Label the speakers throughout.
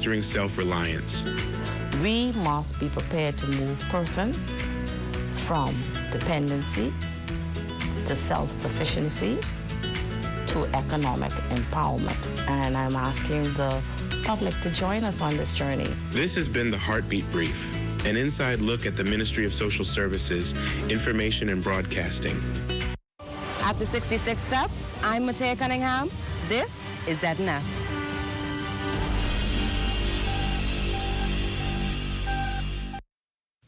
Speaker 1: fostering self-reliance.
Speaker 2: We must be prepared to move persons from dependency to self-sufficiency to economic empowerment. And I'm asking the public to join us on this journey.
Speaker 1: This has been the Heartbeat Brief, an inside look at the Ministry of Social Services, Information and Broadcasting.
Speaker 3: At the 66 Steps, I'm Matea Cunningham. This is ZNS.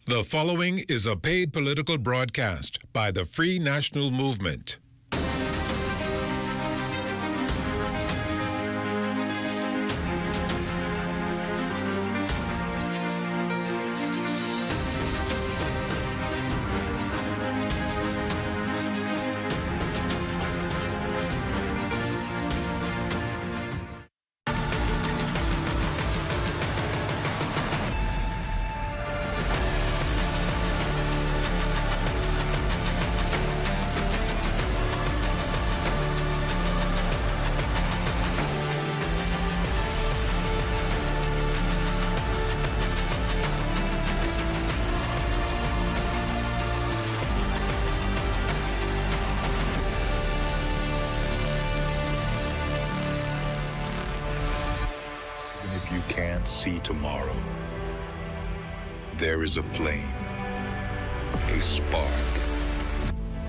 Speaker 4: The following is a paid political broadcast by the Free National Movement.
Speaker 5: See tomorrow. There is a flame, a spark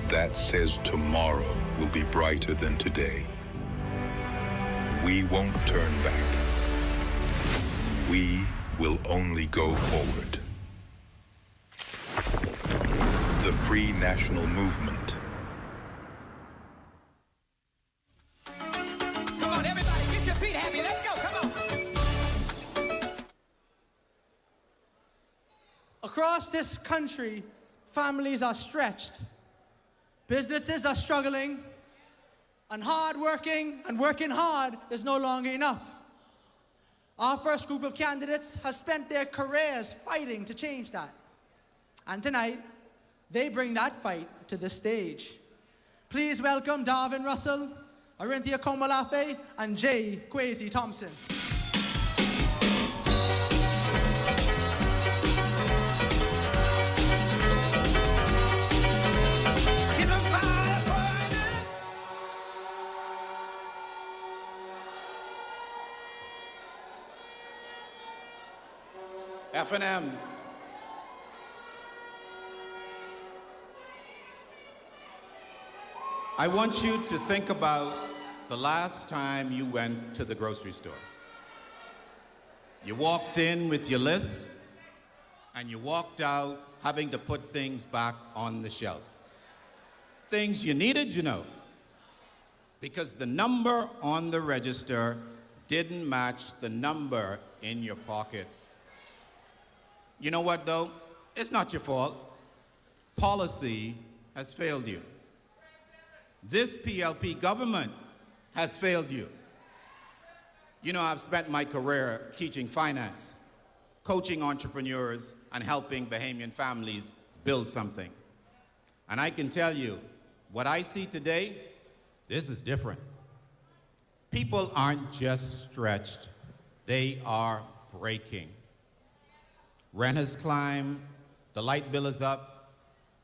Speaker 5: that says tomorrow will be brighter than today. We won't turn back. We will only go forward. The Free National Movement.
Speaker 6: Come on, everybody, get your feet happy. Let's go, come on.
Speaker 7: Across this country, families are stretched. Businesses are struggling, and hard-working and working hard is no longer enough. Our first group of candidates has spent their careers fighting to change that. And tonight, they bring that fight to the stage. Please welcome Darvin Russell, Arinthia Komalafe, and Jay Kwesi Thompson.
Speaker 8: FNMs. I want you to think about the last time you went to the grocery store. You walked in with your list, and you walked out having to put things back on the shelf. Things you needed, you know, because the number on the register didn't match the number in your pocket. You know what, though? It's not your fault. Policy has failed you. This PLP government has failed you. You know, I've spent my career teaching finance, coaching entrepreneurs, and helping Bahamian families build something. And I can tell you, what I see today, this is different. People aren't just stretched, they are breaking. Rent has climbed, the light bill is up,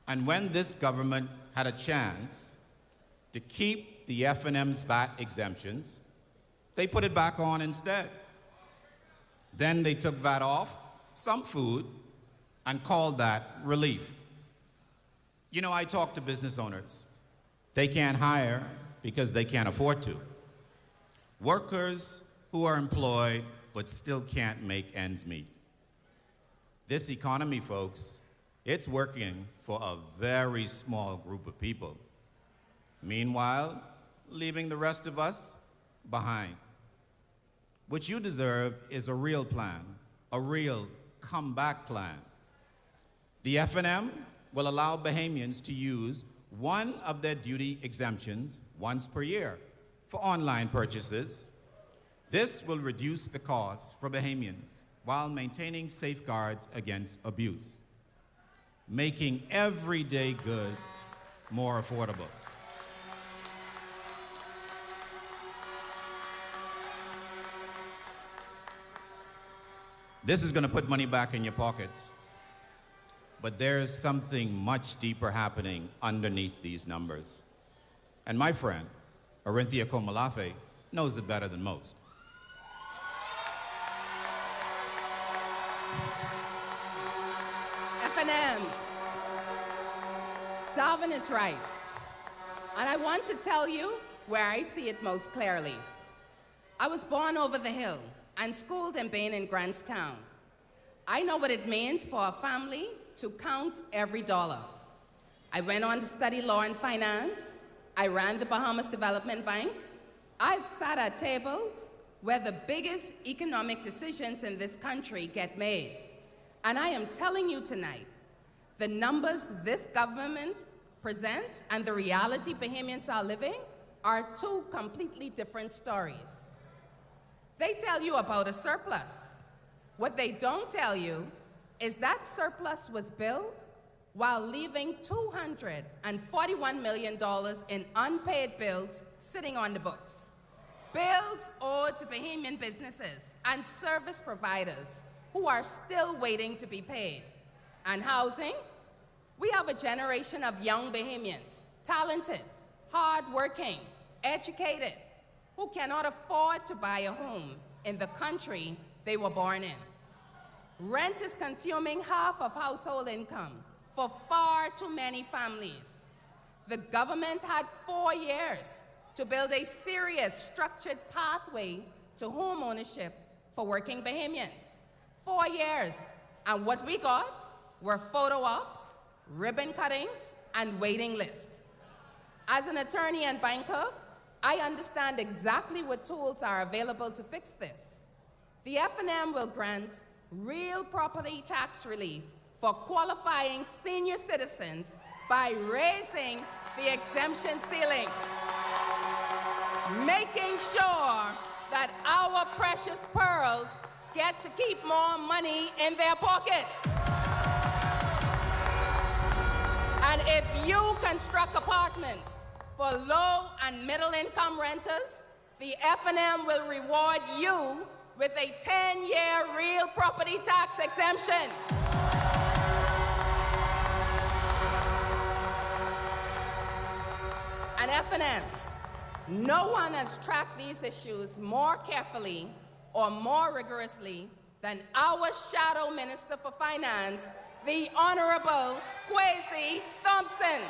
Speaker 8: and when this government had a chance to keep the FNM's VAT exemptions, they put it back on instead. Then they took VAT off some food and called that relief. You know, I talk to business owners. They can't hire because they can't afford to. Workers who are employed but still can't make ends meet. This economy, folks, it's working for a very small group of people. Meanwhile, leaving the rest of us behind. What you deserve is a real plan, a real comeback plan. The FNM will allow Bahamians to use one of their duty exemptions once per year for online purchases. This will reduce the cost for Bahamians while maintaining safeguards against abuse, making everyday goods more affordable. This is going to put money back in your pockets. But there's something much deeper happening underneath these numbers. And my friend, Orinthia Komalafe, knows it better than most.
Speaker 9: FNMs. Darwin is right. And I want to tell you where I see it most clearly. I was born over the hill and schooled in Bain and Grantstown. I know what it means for a family to count every dollar. I went on to study law and finance. I ran the Bahamas Development Bank. I've sat at tables where the biggest economic decisions in this country get made. And I am telling you tonight, the numbers this government presents and the reality Bahamians are living are two completely different stories. They tell you about a surplus. What they don't tell you is that surplus was built while leaving $241 million in unpaid bills sitting on the books. Bills owed to Bahamian businesses and service providers who are still waiting to be paid. And housing? We have a generation of young Bahamians, talented, hardworking, educated, who cannot afford to buy a home in the country they were born in. Rent is consuming half of household income for far too many families. The government had 4 years to build a serious structured pathway to home ownership for working Bahamians. 4 years, and what we got were photo ops, ribbon cuttings, and waiting lists. As an attorney and banker, I understand exactly what tools are available to fix this. The FNM will grant real property tax relief for qualifying senior citizens by raising the exemption ceiling, making sure that our precious pearls get to keep more money in their pockets. And if you construct apartments for low and middle income renters, the FNM will reward you with a 10-year real property tax exemption. And FNMs, no one has tracked these issues more carefully or more rigorously than our Shadow Minister for Finance, the Honorable Kwesi Thompson.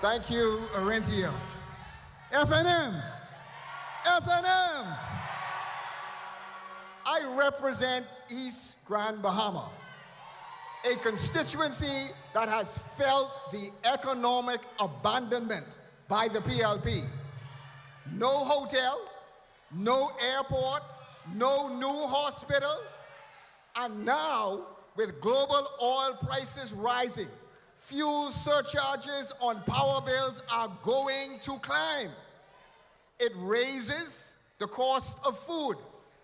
Speaker 10: Thank you, Orinthia. FNMs, FNMs. I represent East Grand Bahama, a constituency that has felt the economic abandonment by the PLP. No hotel, no airport, no new hospital, and now with global oil prices rising, fuel surcharges on power bills are going to climb. It raises the cost of food.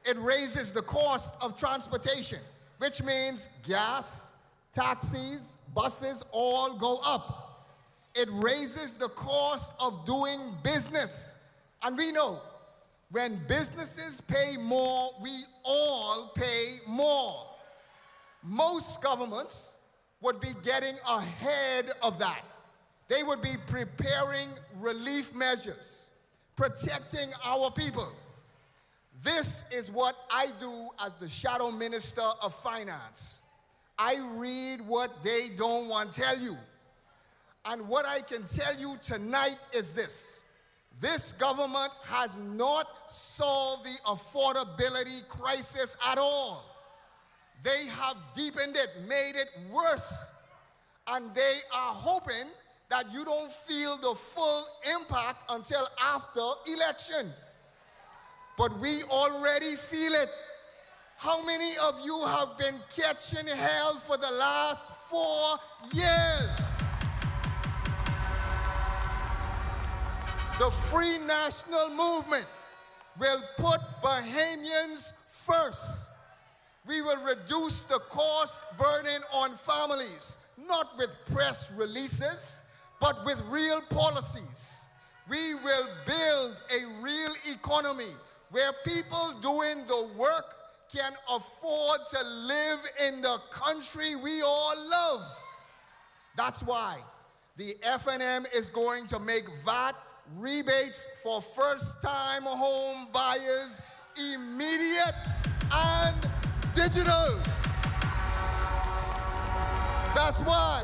Speaker 10: It raises the cost of transportation, which means gas, taxis, buses all go up. It raises the cost of doing business. And we know when businesses pay more, we all pay more. Most governments would be getting ahead of that. They would be preparing relief measures, protecting our people. This is what I do as the Shadow Minister of Finance. I read what they don't want to tell you. And what I can tell you tonight is this. This government has not solved the affordability crisis at all. They have deepened it, made it worse. And they are hoping that you don't feel the full impact until after election. But we already feel it. How many of you have been catching hell for the last 4 years? The Free National Movement will put Bahamians first. We will reduce the cost burden on families, not with press releases, but with real policies. We will build economy where people doing the work can afford to live in the country we all love. That's why the FNM is going to make VAT rebates for first-time home buyers immediate and digital. That's why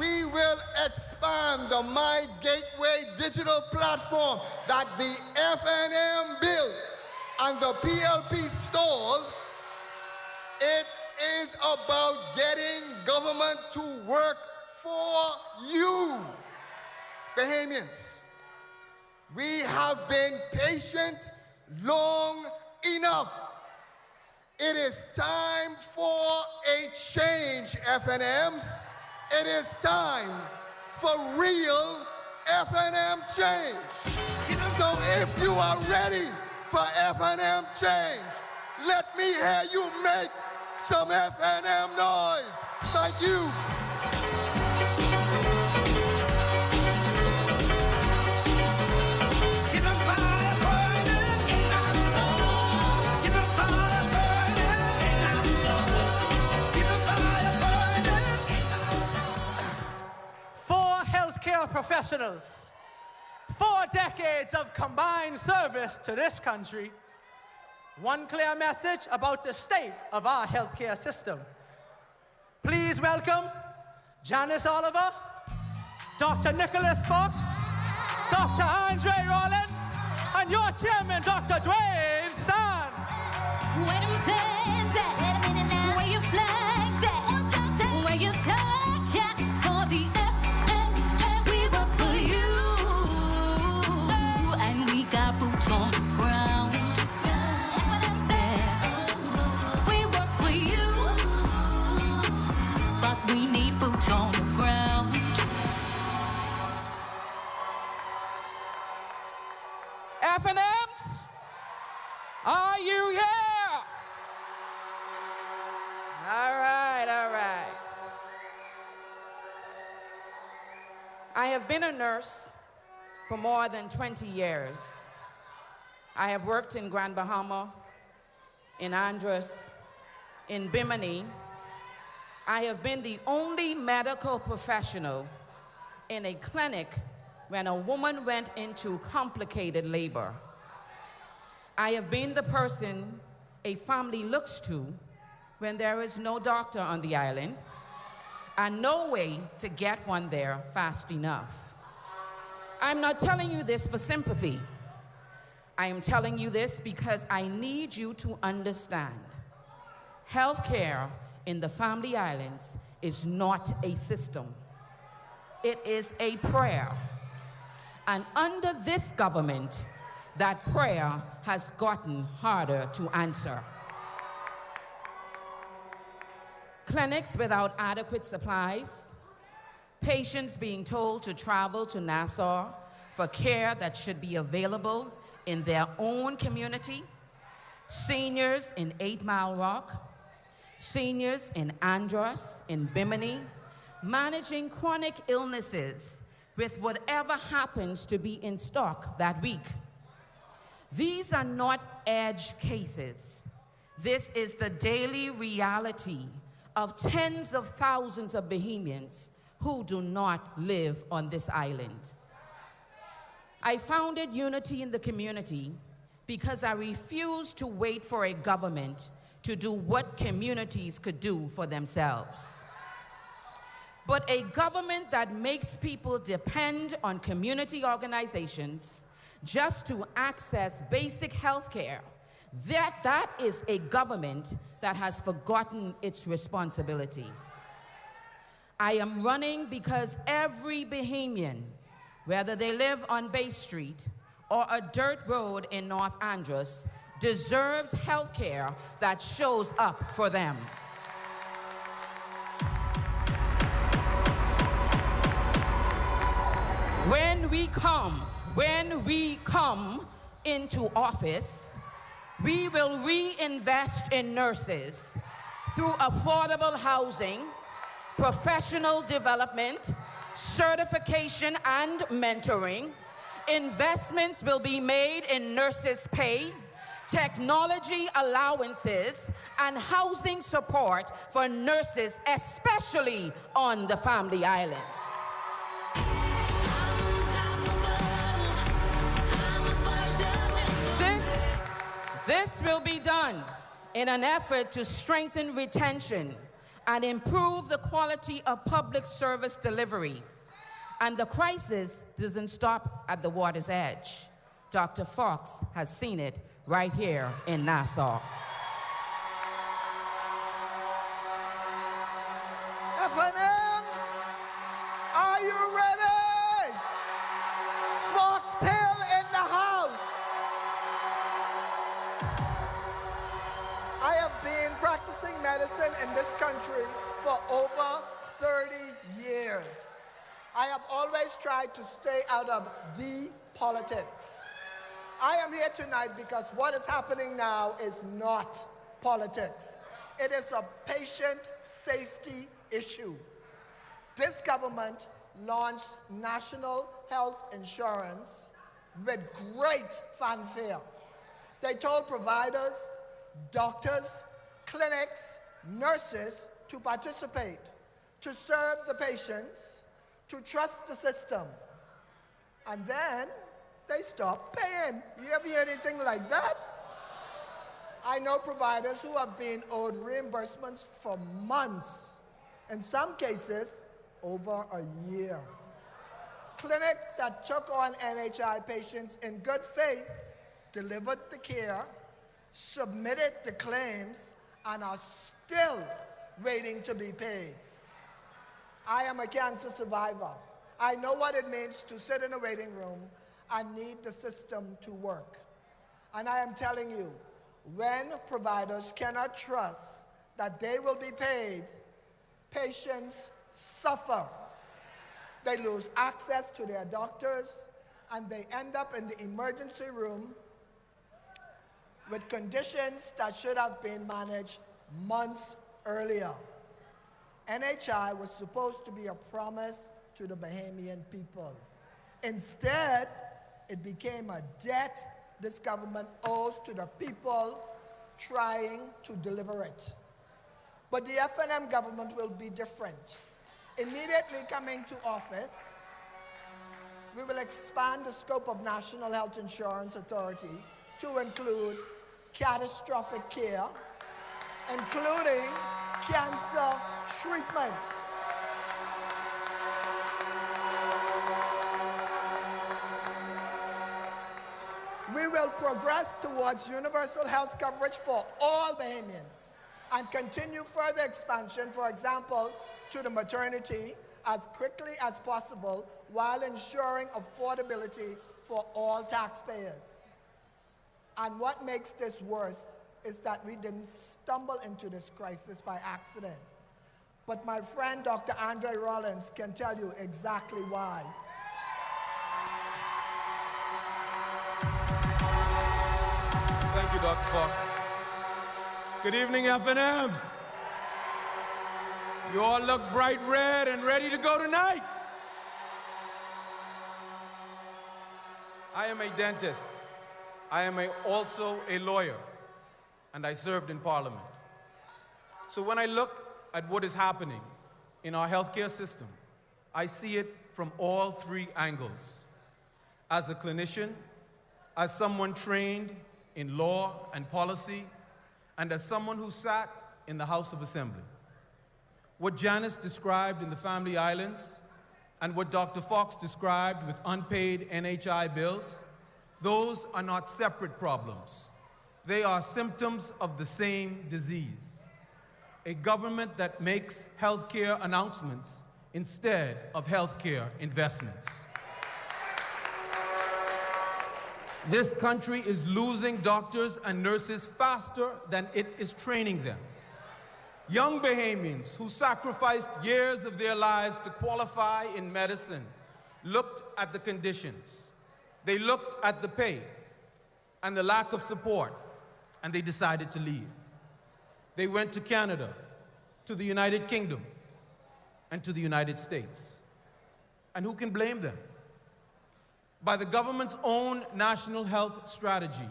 Speaker 10: we will expand the My Gateway digital platform that the FNM built and the PLP stalled. It is about getting government to work for you, Bahamians. We have been patient long enough. It is time for a change, FNMs. It is time for real FNM change. So if you are ready for FNM change, let me hear you make some FNM noise. Thank you.
Speaker 7: Healthcare professionals, 4 decades of combined service to this country, one clear message about the state of our healthcare system. Please welcome Janice Oliver, Dr. Nicholas Fox, Dr. Andre Rollins, and your chairman, Dr. Dwayne San.
Speaker 11: Where them flags at? Wait a minute now. Where your flags at? Where your touch at? For the FNM, we work for you. And we got boots on the ground. We work for you. But we need boots on the ground.
Speaker 12: FNMs, are you here? All right, all right. I have been a nurse for more than 20 years. I have worked in Grand Bahama, in Andros, in Bimini. I have been the only medical professional in a clinic when a woman went into complicated labor. I have been the person a family looks to when there is no doctor on the island and no way to get one there fast enough. I'm not telling you this for sympathy. I am telling you this because I need you to understand. Healthcare in the Family Islands is not a system. It is a prayer. And under this government, that prayer has gotten harder to answer. Clinics without adequate supplies, patients being told to travel to Nassau for care that should be available in their own community, seniors in 8 Mile Rock, seniors in Andros, in Bimini, managing chronic illnesses with whatever happens to be in stock that week. These are not edge cases. This is the daily reality of tens of thousands of Bahamians who do not live on this island. I founded Unity in the Community because I refused to wait for a government to do what communities could do for themselves. But a government that makes people depend on community organizations just to access basic health care, that is a government that has forgotten its responsibility. I am running because every Bahamian, whether they live on Bay Street or a dirt road in North Andros, deserves health care that shows up for them. When we come into office, we will reinvest in nurses through affordable housing, professional development, certification and mentoring, Investments will be made in nurses' pay, technology allowances, and housing support for nurses, especially on the Family Islands. This will be done in an effort to strengthen retention and improve the quality of public service delivery. And the crisis doesn't stop at the water's edge. Dr. Fox has seen it right here in Nassau.
Speaker 10: FNMs, are you ready? Fox Hill in the house. I have been practicing medicine in this country for over 30 years. I have always tried to stay out of the politics. I am here tonight because what is happening now is not politics. It is a patient safety issue. This government launched national health insurance with great fanfare. They told providers, doctors, clinics, nurses to participate, to serve the patients, to trust the system. And then they stopped paying. You ever hear anything like that? I know providers who have been owed reimbursements for months, in some cases, over a year. Clinics that took on NHI patients in good faith delivered the care, submitted the claims, and are still waiting to be paid. I am a cancer survivor. I know what it means to sit in a waiting room and need the system to work. And I am telling you, when providers cannot trust that they will be paid, patients suffer. They lose access to their doctors, and they end up in the emergency room with conditions that should have been managed months earlier. NHI was supposed to be a promise to the Bahamian people. Instead, it became a debt this government owes to the people trying to deliver it. But the FNM government will be different. Immediately coming to office, we will expand the scope of National Health Insurance Authority to include catastrophic care, including cancer treatment. We will progress towards universal health coverage for all Bahamians and continue further expansion, for example, to the maternity as quickly as possible while ensuring affordability for all taxpayers. And what makes this worse is that we didn't stumble into this crisis by accident. But my friend Dr. Andre Rollins can tell you exactly why.
Speaker 13: Thank you, Dr. Fox. Good evening, FNMs. You all look bright red and ready to go tonight. I am a dentist. I am also a lawyer, and I served in Parliament. So when I look at what is happening in our healthcare system, I see it from all three angles. As a clinician, as someone trained in law and policy, and as someone who sat in the House of Assembly. What Janice described in the Family Islands and what Dr. Fox described with unpaid NHI bills, those are not separate problems. They are symptoms of the same disease. A government that makes healthcare announcements instead of healthcare investments. This country is losing doctors and nurses faster than it is training them. Young Bahamians who sacrificed years of their lives to qualify in medicine looked at the conditions. They looked at the pay and the lack of support, and they decided to leave. They went to Canada, to the United Kingdom, and to the United States. And who can blame them? by the government's own national health strategy.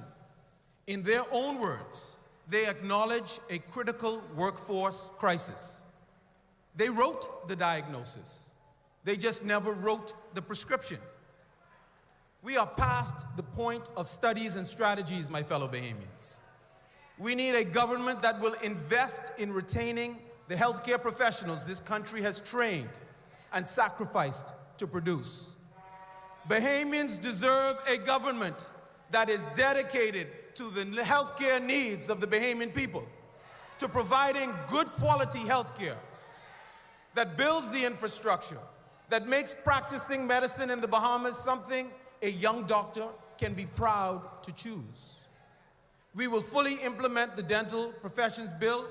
Speaker 13: In their own words, they acknowledge a critical workforce crisis. They wrote the diagnosis. They just never wrote the prescription. We are past the point of studies and strategies, my fellow Bahamians. We need a government that will invest in retaining the healthcare professionals this country has trained and sacrificed to produce. Bahamians deserve a government that is dedicated to the healthcare needs of the Bahamian people, to providing good quality healthcare, that builds the infrastructure, that makes practicing medicine in the Bahamas something a young doctor can be proud to choose. We will fully implement the Dental Professions Bill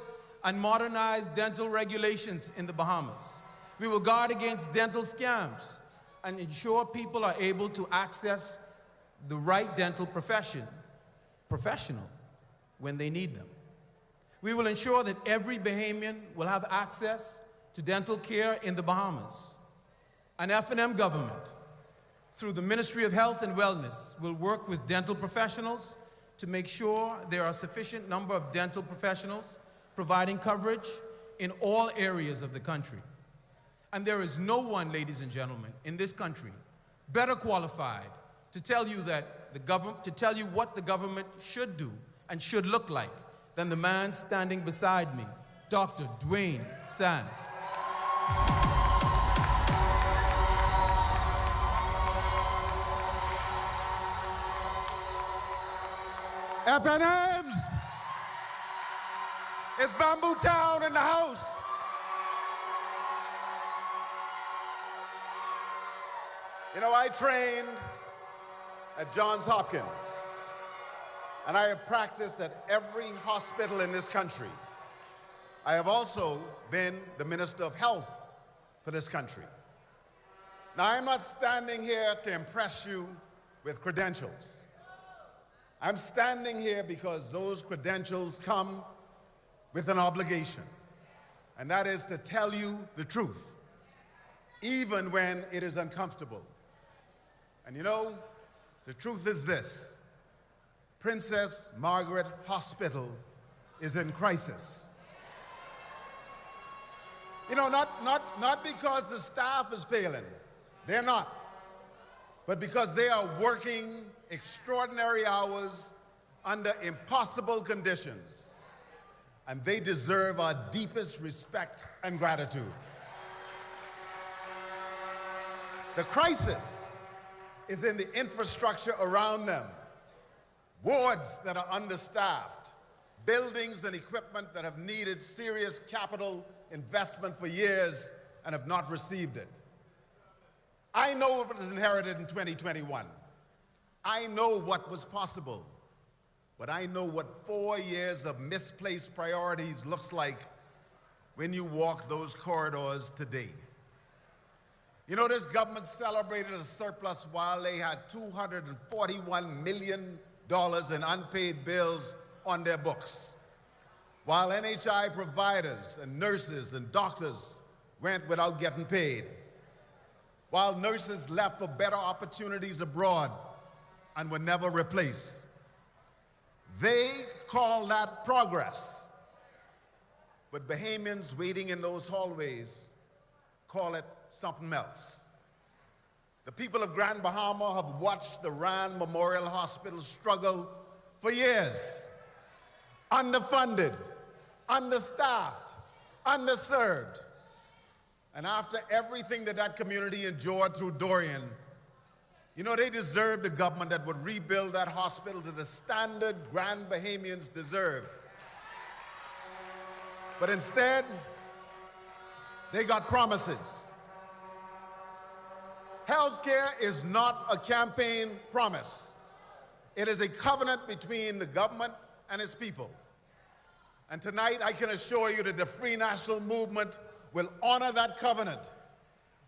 Speaker 13: and modernize dental regulations in the Bahamas. We will guard against dental scams and ensure people are able to access the right dental professional when they need them. We will ensure that every Bahamian will have access to dental care in the Bahamas. An FNM government, through the Ministry of Health and Wellness, will work with dental professionals to make sure there are a sufficient number of dental professionals providing coverage in all areas of the country. And there is no one, ladies and gentlemen, in this country better qualified to tell you what the government should do and should look like than the man standing beside me, Dr. Dwayne Sands.
Speaker 14: FNMs! It's Bamboo Town in the house. You know, I trained at Johns Hopkins, and I have practiced at every hospital in this country. I have also been the Minister of Health for this country. Now, I'm not standing here to impress you with credentials. I'm standing here because those credentials come with an obligation, and that is to tell you the truth, even when it is uncomfortable. And you know, the truth is this: Princess Margaret Hospital is in crisis. You know, not because the staff is failing, they're not, but because they are working extraordinary hours under impossible conditions. And they deserve our deepest respect and gratitude. The crisis is in the infrastructure around them. Wards that are understaffed, buildings and equipment that have needed serious capital investment for years and have not received it. I know what was inherited in 2021. I know what was possible, but I know what 4 years of misplaced priorities looks like when you walk those corridors today. You know, this government celebrated a surplus while they had $241 million in unpaid bills on their books, while NHI providers and nurses and doctors went without getting paid, while nurses left for better opportunities abroad and were never replaced. They call that progress. But Bahamians waiting in those hallways call it something else. The people of Grand Bahama have watched the Rand Memorial Hospital struggle for years. Underfunded, understaffed, underserved. And after everything that community endured through Dorian, you know, they deserve the government that would rebuild that hospital to the standard Grand Bahamians deserve. But instead, they got promises. Healthcare is not a campaign promise. It is a covenant between the government and its people. And tonight, I can assure you that the Free National Movement will honor that covenant.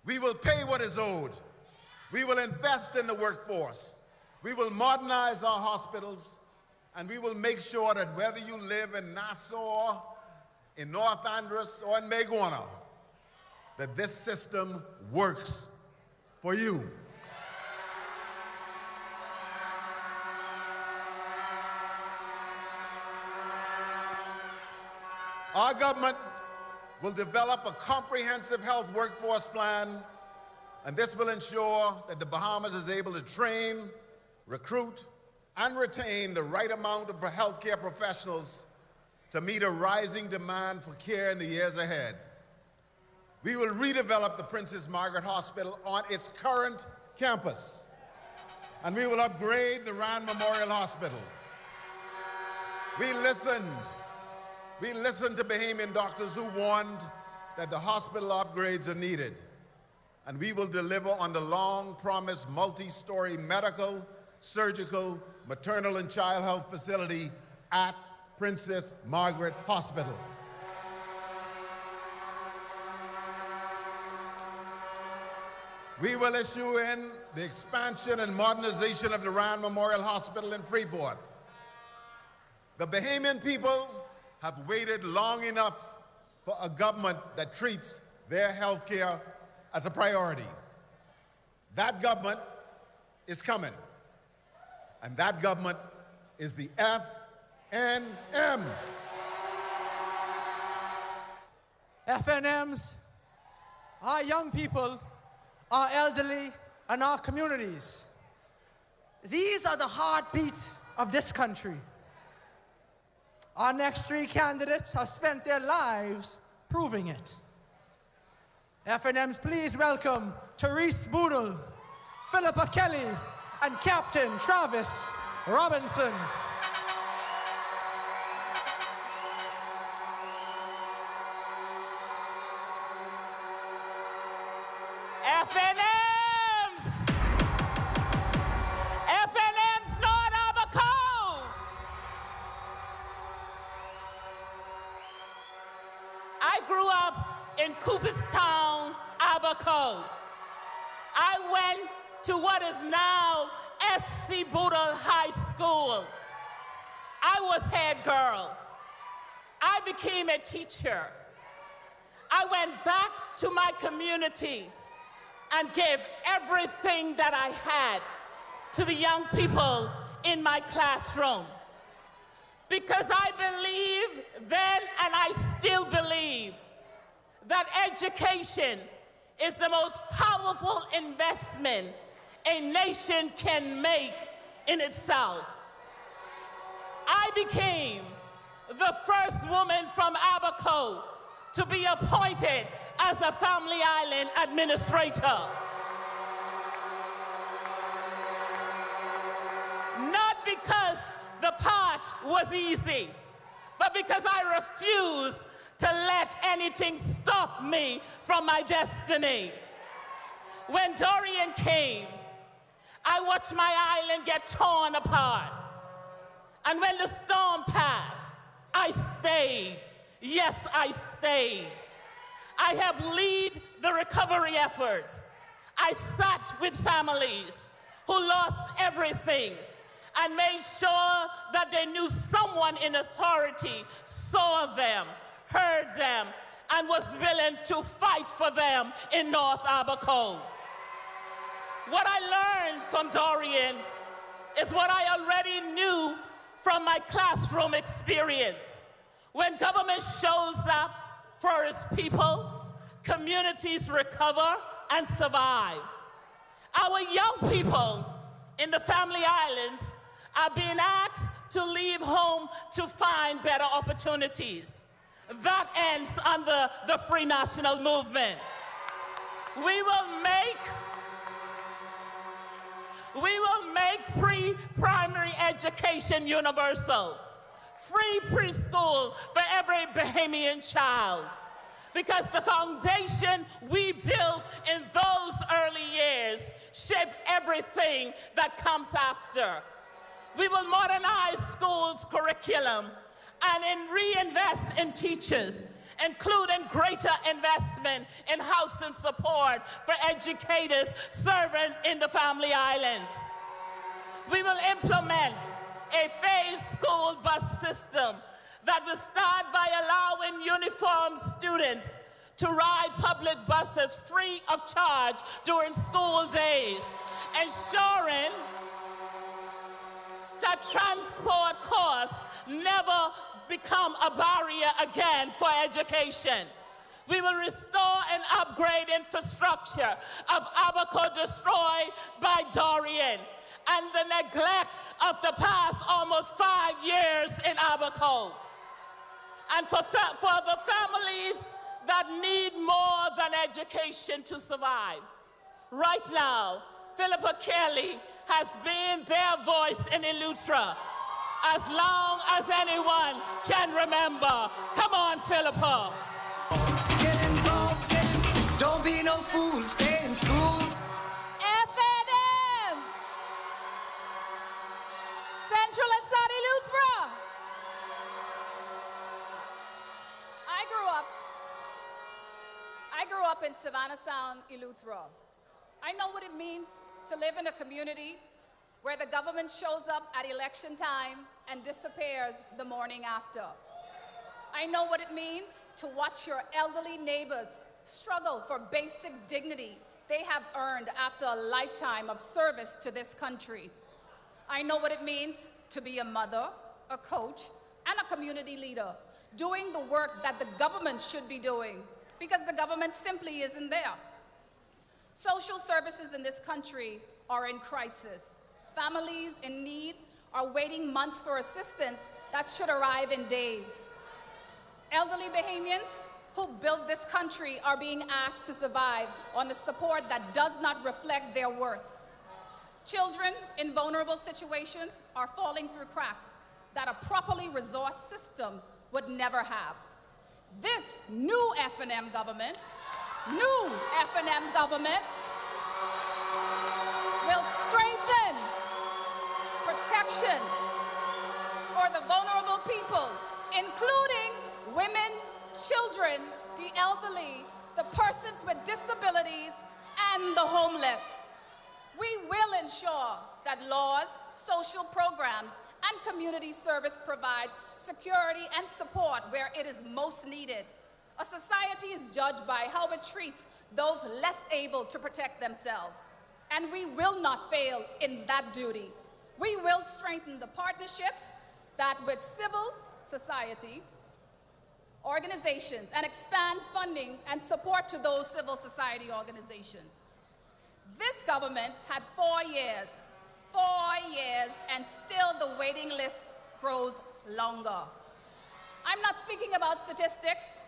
Speaker 14: We will pay what is owed. We will invest in the workforce. We will modernize our hospitals, and we will make sure that whether you live in Nassau, in North Andros, or in Maguana, that this system works for you. Our government will develop a comprehensive health workforce plan, and this will ensure that the Bahamas is able to train, recruit, and retain the right amount of healthcare professionals to meet a rising demand for care in the years ahead. We will redevelop the Princess Margaret Hospital on its current campus, and we will upgrade the Rand Memorial Hospital. We listened to Bahamian doctors who warned that the hospital upgrades are needed, and we will deliver on the long-promised multi-story medical, surgical, maternal, and child health facility at Princess Margaret Hospital. We will issue in the expansion and modernization of the Rand Memorial Hospital in Freeport. The Bahamian people have waited long enough for a government that treats their health care as a priority. That government is coming, and that government is the FNM.
Speaker 7: FNMs, our young people, our elderly, and our communities. These are the heartbeat of this country. Our next three candidates have spent their lives proving it. FNMs, please welcome Therese Boodle, Philippa Kelly, and Captain Travis Robinson.
Speaker 12: FNMs! FNMs North Abaco! I grew up in Cooperstown, Abaco. I went to what is now S.C. Boodle High School. I was head girl. I became a teacher. I went back to my community and gave everything that I had to the young people in my classroom. Because I believe then, and I still believe, that education is the most powerful investment a nation can make in itself. I became the first woman from Abaco to be appointed as a Family Island administrator. Not because the path was easy, but because I refused to let anything stop me from my destiny. When Dorian came, I watched my island get torn apart. And when the storm passed, I stayed. Yes, I stayed. I have led the recovery efforts. I sat with families who lost everything and made sure that they knew someone in authority saw them, heard them, and was willing to fight for them in North Abaco. What I learned from Dorian is what I already knew from my classroom experience. When government shows up for its people, communities recover and survive. Our young people in the Family Islands are being asked to leave home to find better opportunities. That ends under the Free National Movement. We will make pre-primary education universal. Free preschool for every Bahamian child. Because the foundation we built in those early years shape everything that comes after. We will modernize schools' curriculum and reinvest in teachers, including greater investment in housing support for educators serving in the Family Islands. We will implement a phased school bus system that will start by allowing uniformed students to ride public buses free of charge during school days, ensuring that
Speaker 15: that transport costs never become a barrier again for education. We will restore and upgrade infrastructure of Abaco destroyed by Dorian and the neglect of the past almost 5 years in Abaco. And for the families that need more than education to survive. Right now, Philippa Kelly has been their voice in Eleuthera as long as anyone can remember. Come on, Philippa.
Speaker 6: Get involved, don't be no fool, stay in school.
Speaker 11: FNMs! Central and South Eleuthera! I grew up in Savannah Sound, Eleuthera. I know what it means to live in a community where the government shows up at election time and disappears the morning after. I know what it means to watch your elderly neighbors struggle for basic dignity they have earned after a lifetime of service to this country. I know what it means to be a mother, a coach, and a community leader, doing the work that the government should be doing, because the government simply isn't there. Social services in this country are in crisis. Families in need are waiting months for assistance that should arrive in days. Elderly Bahamians who built this country are being asked to survive on a support that does not reflect their worth. Children in vulnerable situations are falling through cracks that a properly resourced system would never have. This new FNM government will strengthen protection for the vulnerable people, including women, children, the elderly, the persons with disabilities, and the homeless. We will ensure that laws, social programs, and community service provides security and support where it is most needed. A society is judged by how it treats those less able to protect themselves. And we will not fail in that duty. We will strengthen the partnerships that with civil society organizations and expand funding and support to those civil society organizations. This government had 4 years, and still the waiting list grows longer. I'm not speaking about statistics.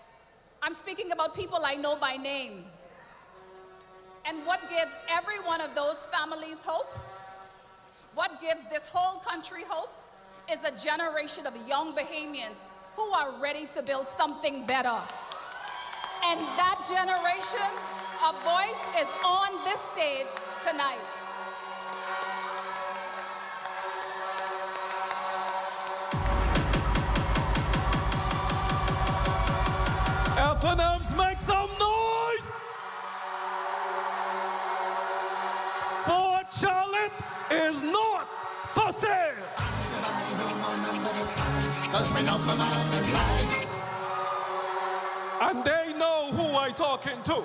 Speaker 11: I'm speaking about people I know by name. And what gives every one of those families hope, what gives this whole country hope, is a generation of young Bahamians who are ready to build something better. And that generation of voice is on this stage tonight.
Speaker 16: FNMs, make some noise! Fort Charlotte is not for sale. And they know who I'm talking to.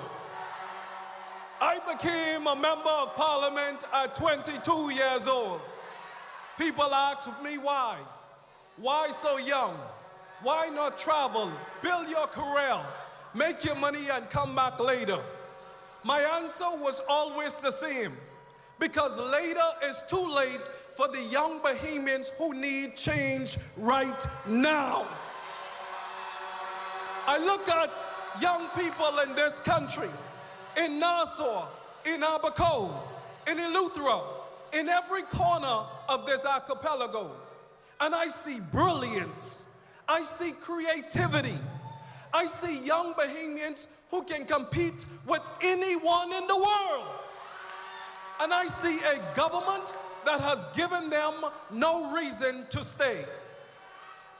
Speaker 16: I became a member of parliament at 22 years old. People ask me why. Why so young? Why not travel, build your career, make your money and come back later? My answer was always the same, because later is too late for the young Bahamians who need change right now. I look at young people in this country, in Nassau, in Abaco, in Eleuthera, in every corner of this archipelago, and I see brilliance. I see creativity. I see young Bahamians who can compete with anyone in the world. And I see a government that has given them no reason to stay.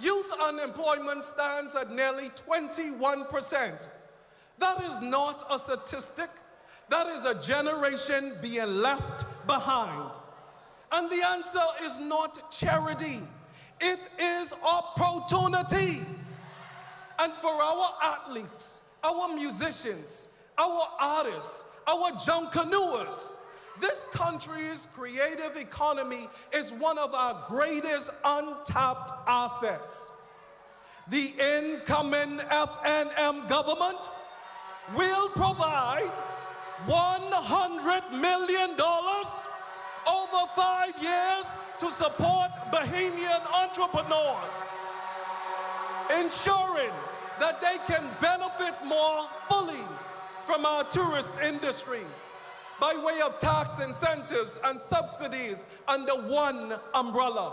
Speaker 16: Youth unemployment stands at nearly 21%. That is not a statistic. That is a generation being left behind. And the answer is not charity. It is opportunity. And for our athletes, our musicians, our artists, our junkaneurs, This country's creative economy is one of our greatest untapped assets. The incoming FNM government will provide $100 million over 5 years to support Bahamian entrepreneurs, ensuring that they can benefit more fully from our tourist industry by way of tax incentives and subsidies under one umbrella.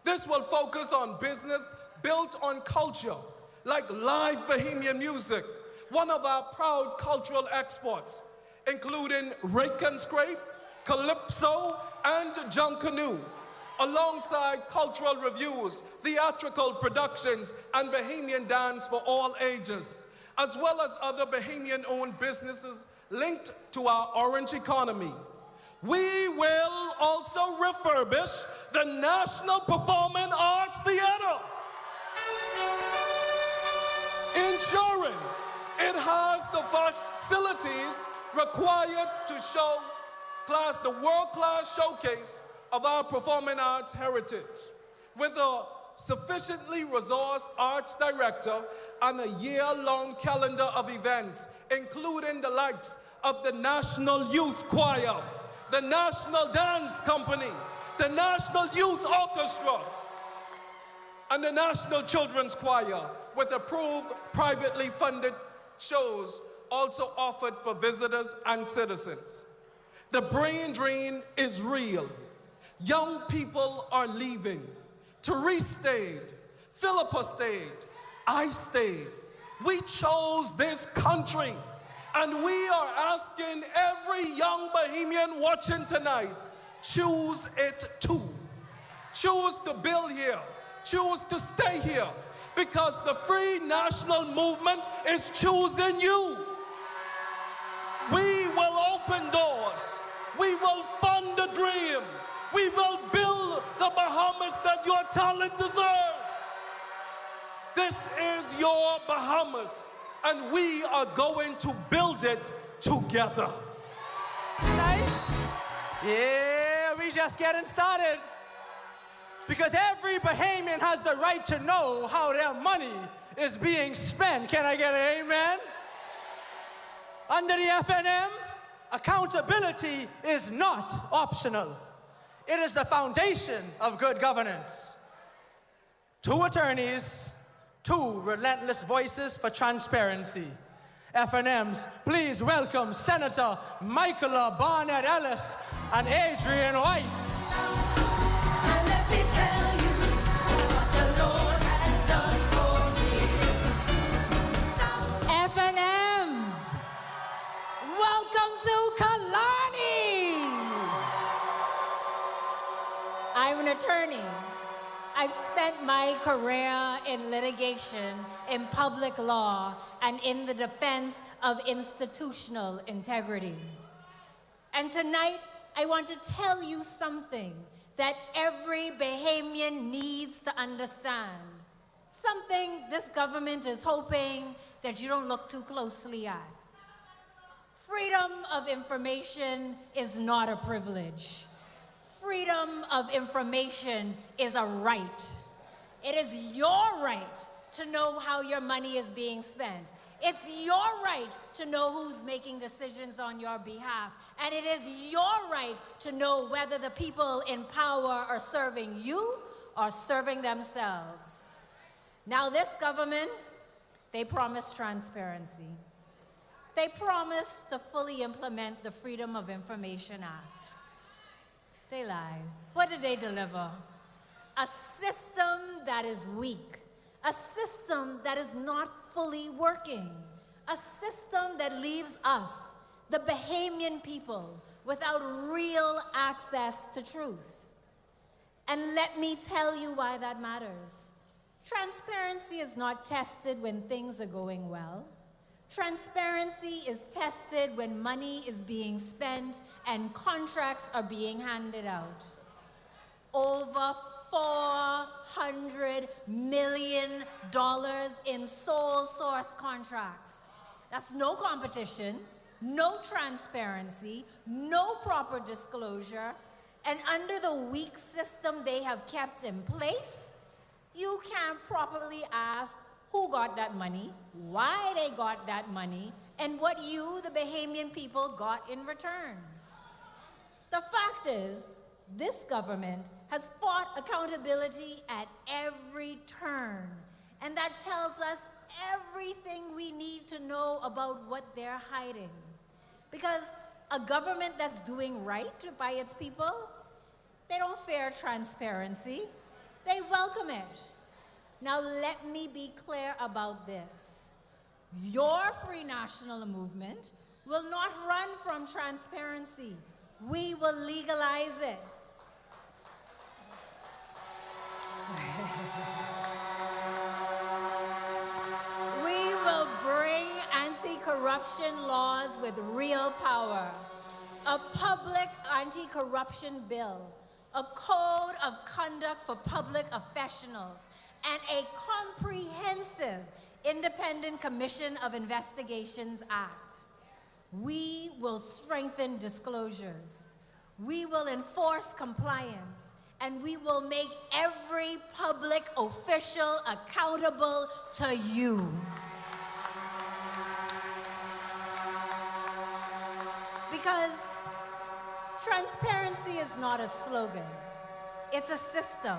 Speaker 16: This will focus on business built on culture, like live Bahamian music, one of our proud cultural exports, including Rake and Scrape, Calypso, and Junkanoo, alongside cultural reviews, theatrical productions, and Bahamian dance for all ages, as well as other Bahamian-owned businesses linked to our orange economy. We will also refurbish the National Performing Arts Theater, ensuring it has the facilities required to show the world-class showcase of our performing arts heritage, with a sufficiently resourced arts director and a year-long calendar of events, including the likes of the National Youth Choir, the National Dance Company, the National Youth Orchestra, and the National Children's Choir, with approved privately funded shows also offered for visitors and citizens. The brain drain is real. Young people are leaving. Therese stayed. Philippa stayed. I stayed. We chose this country, and we are asking every young Bahamian watching tonight, choose it too. Choose to build here. Choose to stay here, because the Free National Movement is choosing you. We will open doors. We will fund the dream. We will build the Bahamas that your talent deserves. This is your Bahamas, and we are going to build it together.
Speaker 7: Yeah, we just getting started. Because every Bahamian has the right to know how their money is being spent. Can I get an amen? Under the FNM, accountability is not optional. It is the foundation of good governance. 2 attorneys, 2 relentless voices for transparency. FNMs, please welcome Senator Michaela Barnett Ellis and Adrian White.
Speaker 6: And let me tell you what the Lord has done for me.
Speaker 17: FNMs, welcome to Kalani. I'm an attorney. I've spent my career in litigation, in public law, and in the defense of institutional integrity. And tonight, I want to tell you something that every Bahamian needs to understand. Something this government is hoping that you don't look too closely at. Freedom of information is not a privilege. Freedom of information is a right. It is your right to know how your money is being spent. It's your right to know who's making decisions on your behalf. And it is your right to know whether the people in power are serving you or serving themselves. Now, this government, they promise transparency. They promise to fully implement the Freedom of Information Act. They lie. What did they deliver? A system that is weak. A system that is not fully working. A system that leaves us, the Bahamian people, without real access to truth. And let me tell you why that matters. Transparency is not tested when things are going well. Transparency is tested when money is being spent and contracts are being handed out. Over $400 million in sole source contracts. That's no competition. no transparency, no proper disclosure, and under the weak system they have kept in place, you can't properly ask who got that money, why they got that money, and what you, the Bahamian people, got in return. The fact is, this government has fought accountability at every turn, and that tells us everything we need to know about what they're hiding. Because a government that's doing right by its people, they don't fear transparency, they welcome it. Now let me be clear about this. Your Free National Movement will not run from transparency. We will legalize it. We will bring anti-corruption laws with real power, a public anti-corruption bill, a code of conduct for public professionals, and a comprehensive Independent Commission of Investigations Act. We will strengthen disclosures. We will enforce compliance. And we will make every public official accountable to you. Because transparency is not a slogan, it's a system.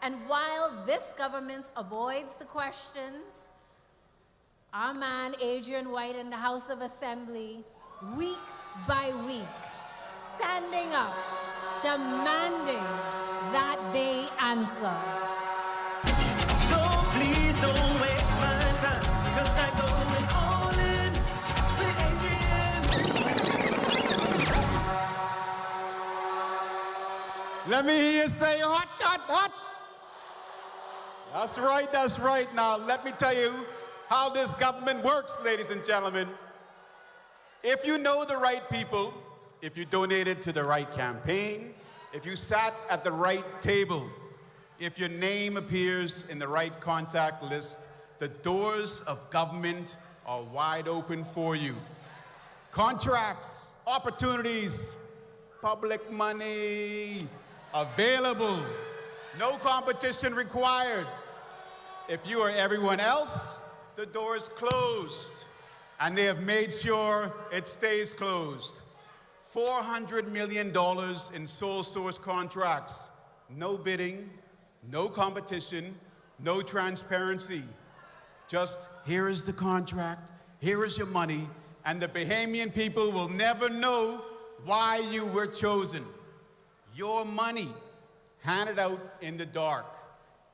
Speaker 17: And while this government avoids the questions, our man Adrian White in the House of Assembly, week by week, standing up, demanding that they answer.
Speaker 6: So please don't waste my time, 'cause I'm going all in with Adrian.
Speaker 14: Let me hear you say hot, hot, hot. That's right, that's right. Now, let me tell you how this government works, ladies and gentlemen. If you know the right people, if you donated to the right campaign, if you sat at the right table, if your name appears in the right contact list, the doors of government are wide open for you. Contracts, opportunities, public money available, no competition required. If you are everyone else, the door is closed, and they have made sure it stays closed. $400 million in sole source contracts. No bidding, no competition, no transparency. Just here is the contract, here is your money, and the Bahamian people will never know why you were chosen. Your money handed out in the dark.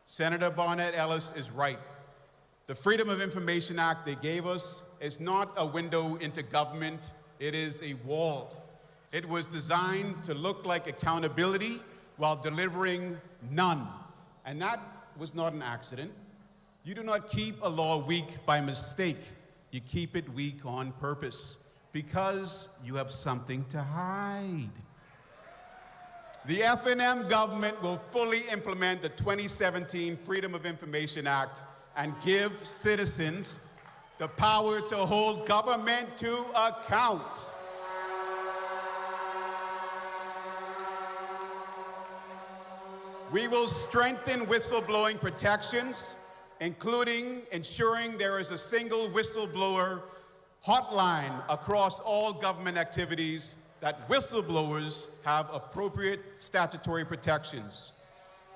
Speaker 14: Senator Barnett Ellis is right. The Freedom of Information Act they gave us is not a window into government, it is a wall. It was designed to look like accountability while delivering none. And that was not an accident. You do not keep a law weak by mistake. You keep it weak on purpose because you have something to hide. The FNM government will fully implement the 2017 Freedom of Information Act and give citizens the power to hold government to account. We will strengthen whistleblowing protections, including ensuring there is a single whistleblower hotline across all government activities, that whistleblowers have appropriate statutory protections.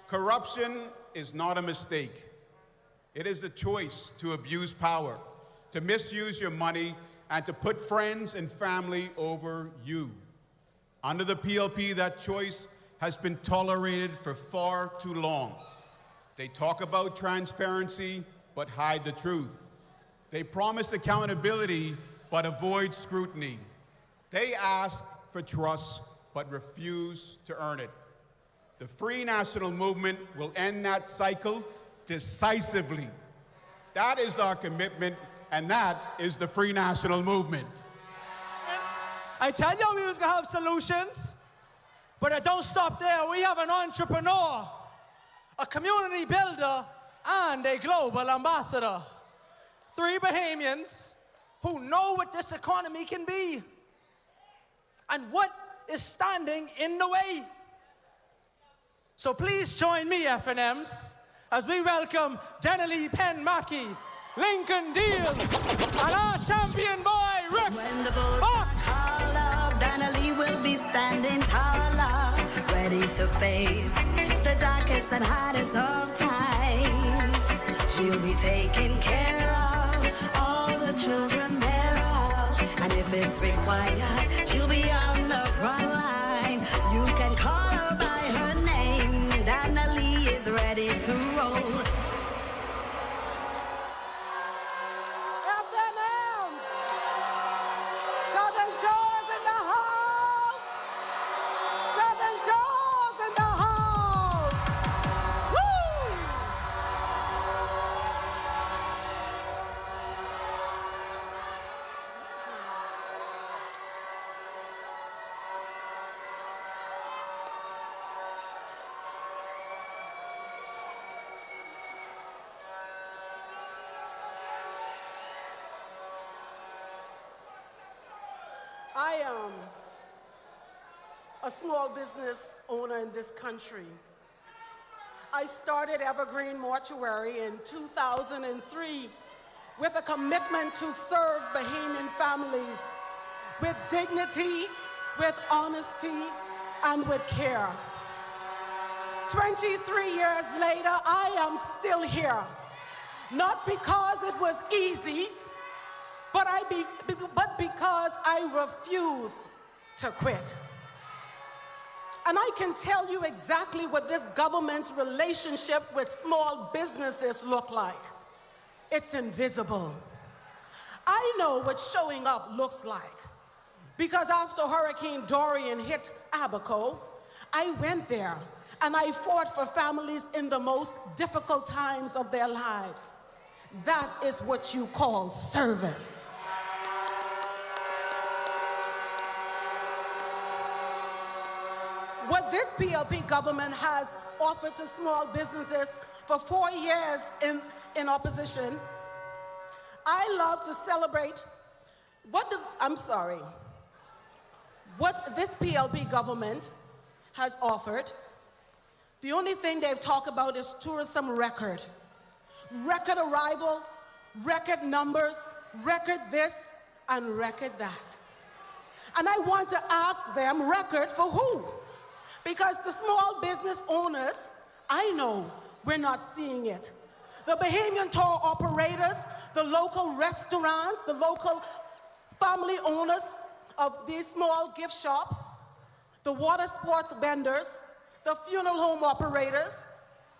Speaker 14: Corruption is not a mistake. It is a choice to abuse power, to misuse your money, and to put friends and family over you. Under the PLP, that choice has been tolerated for far too long. They talk about transparency, but hide the truth. They promise accountability, but avoid scrutiny. They ask for trust, but refuse to earn it. The Free National Movement will end that cycle decisively. That is our commitment, and that is the Free National Movement.
Speaker 7: I tell you we was gonna have solutions, but it don't stop there. We have an entrepreneur, a community builder, and a global ambassador. 3 Bahamians who know what this economy can be and what is standing in the way. So please join me, FNMs, as we welcome Denali Penn Mackey, Lincoln Deal, and our champion boy, Rick
Speaker 18: When the boats
Speaker 7: Fox.
Speaker 18: are called up, Donnelly will be standing taller, ready to face the darkest and hardest of times. She'll be taking care of all the children thereof, and if it's required, she'll be on the front line. You can call her by her name. Donnelly is ready to roll.
Speaker 7: FNM! Southern Shores in the house! Southern Shores in the house! Woo! I am a small business owner in this country. I started Evergreen Mortuary in 2003 with a commitment to serve Bahamian families with dignity, with honesty, and with care. 23 years later, I am still here. Not because it was easy, but because I refuse to quit. And I can tell you exactly what this government's relationship with small businesses look like. It's invisible. I know what showing up looks like because after Hurricane Dorian hit Abaco, I went there and I fought for families in the most difficult times of their lives. That is what you call service. What this PLP government has offered to small businesses for 4 years in opposition, I love to celebrate what this PLP government has offered. The only thing they've talked about is tourism record. Record arrival, record numbers, record this, and record that. And I want to ask them, record for who? Because the small business owners, I know we're not seeing it. The Bahamian tour operators, the local restaurants, the local family owners of these small gift shops, the water sports vendors, the funeral home operators,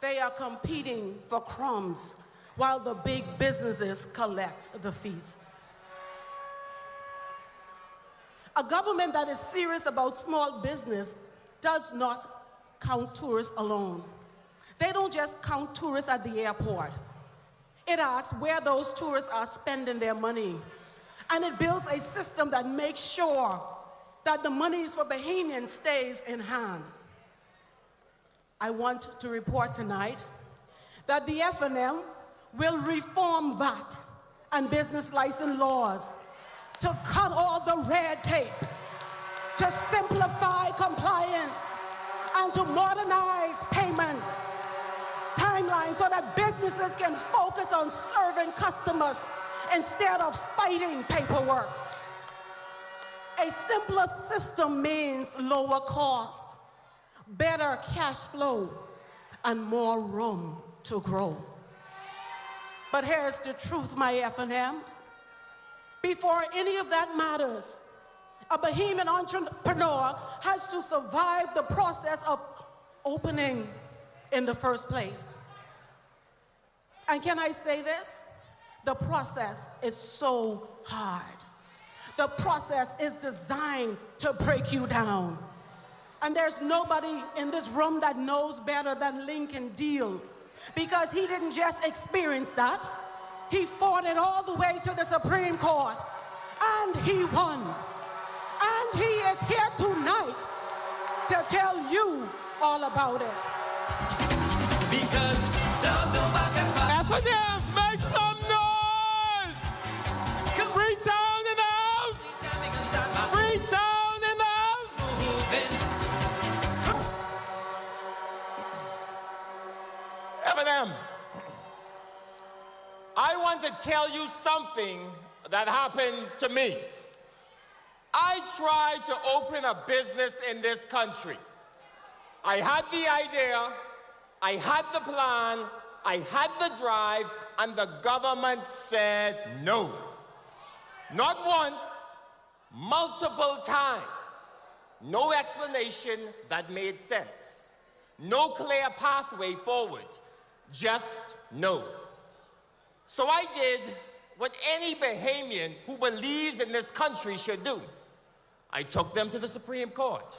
Speaker 7: they are competing for crumbs while the big businesses collect the feast. A government that is serious about small business does not count tourists alone. They don't just count tourists at the airport. It asks where those tourists are spending their money. And it builds a system that makes sure that the monies for Bahamians stays in hand. I want to report tonight that the FNM will reform VAT and business license laws to cut all the red tape, to simplify compliance, and to modernize payment timelines so that businesses can focus on serving customers instead of fighting paperwork. A simpler system means lower cost, better cash flow, and more room to grow. But here's the truth, my FNMs. Before any of that matters, a Bahamian entrepreneur has to survive the process of opening in the first place. And can I say this? The process is so hard. The process is designed to break you down. And there's nobody in this room that knows better than Lincoln Deal, because he didn't just experience that. He fought it all the way to the Supreme Court, and he won. And he is here tonight to tell you all about it.
Speaker 6: Because FNMs, make some noise! 'Cause retail
Speaker 19: FNMs, I want to tell you something that happened to me. I tried to open a business in this country. I had the idea, I had the plan, I had the drive, and the government said no. Not once, multiple times. No explanation that made sense. No clear pathway forward. Just no. So I did what any Bahamian who believes in this country should do. I took them to the Supreme Court.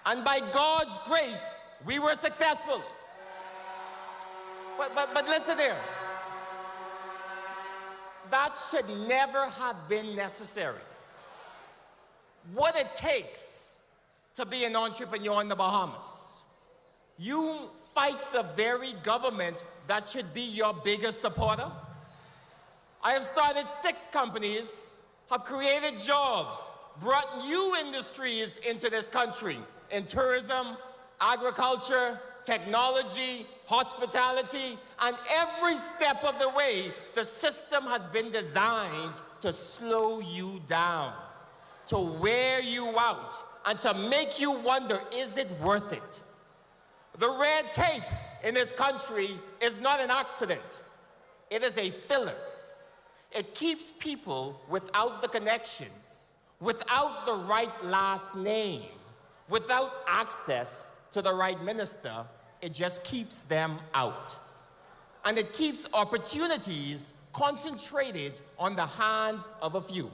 Speaker 19: And by God's grace, we were successful. But listen here. That should never have been necessary. What it takes to be an entrepreneur in the Bahamas. You fight the very government that should be your biggest supporter. I have started 6 companies, have created jobs, brought new industries into this country in tourism, agriculture, technology, hospitality, and every step of the way, the system has been designed to slow you down, to wear you out, and to make you wonder, is it worth it? The red tape in this country is not an accident. It is a filler. It keeps people without the connections, without the right last name, without access to the right minister. It just keeps them out. And it keeps opportunities concentrated on the hands of a few.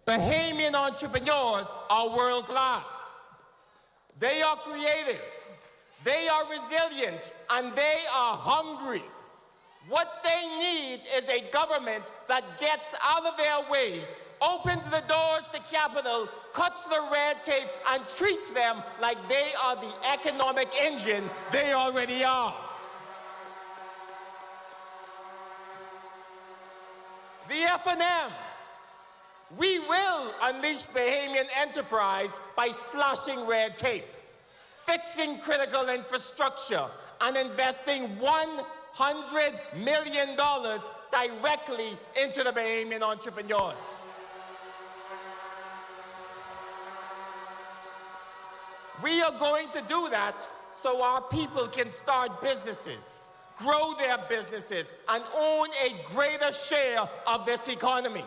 Speaker 19: Bahamian entrepreneurs are world class. They are creative, they are resilient, and they are hungry. What they need is a government that gets out of their way, opens the doors to capital, cuts the red tape, and treats them like they are the economic engine they already are. The FNM, we will unleash Bahamian enterprise by slashing red tape, fixing critical infrastructure, and investing $100 million directly into the Bahamian entrepreneurs. We are going to do that so our people can start businesses, grow their businesses, and own a greater share of this economy.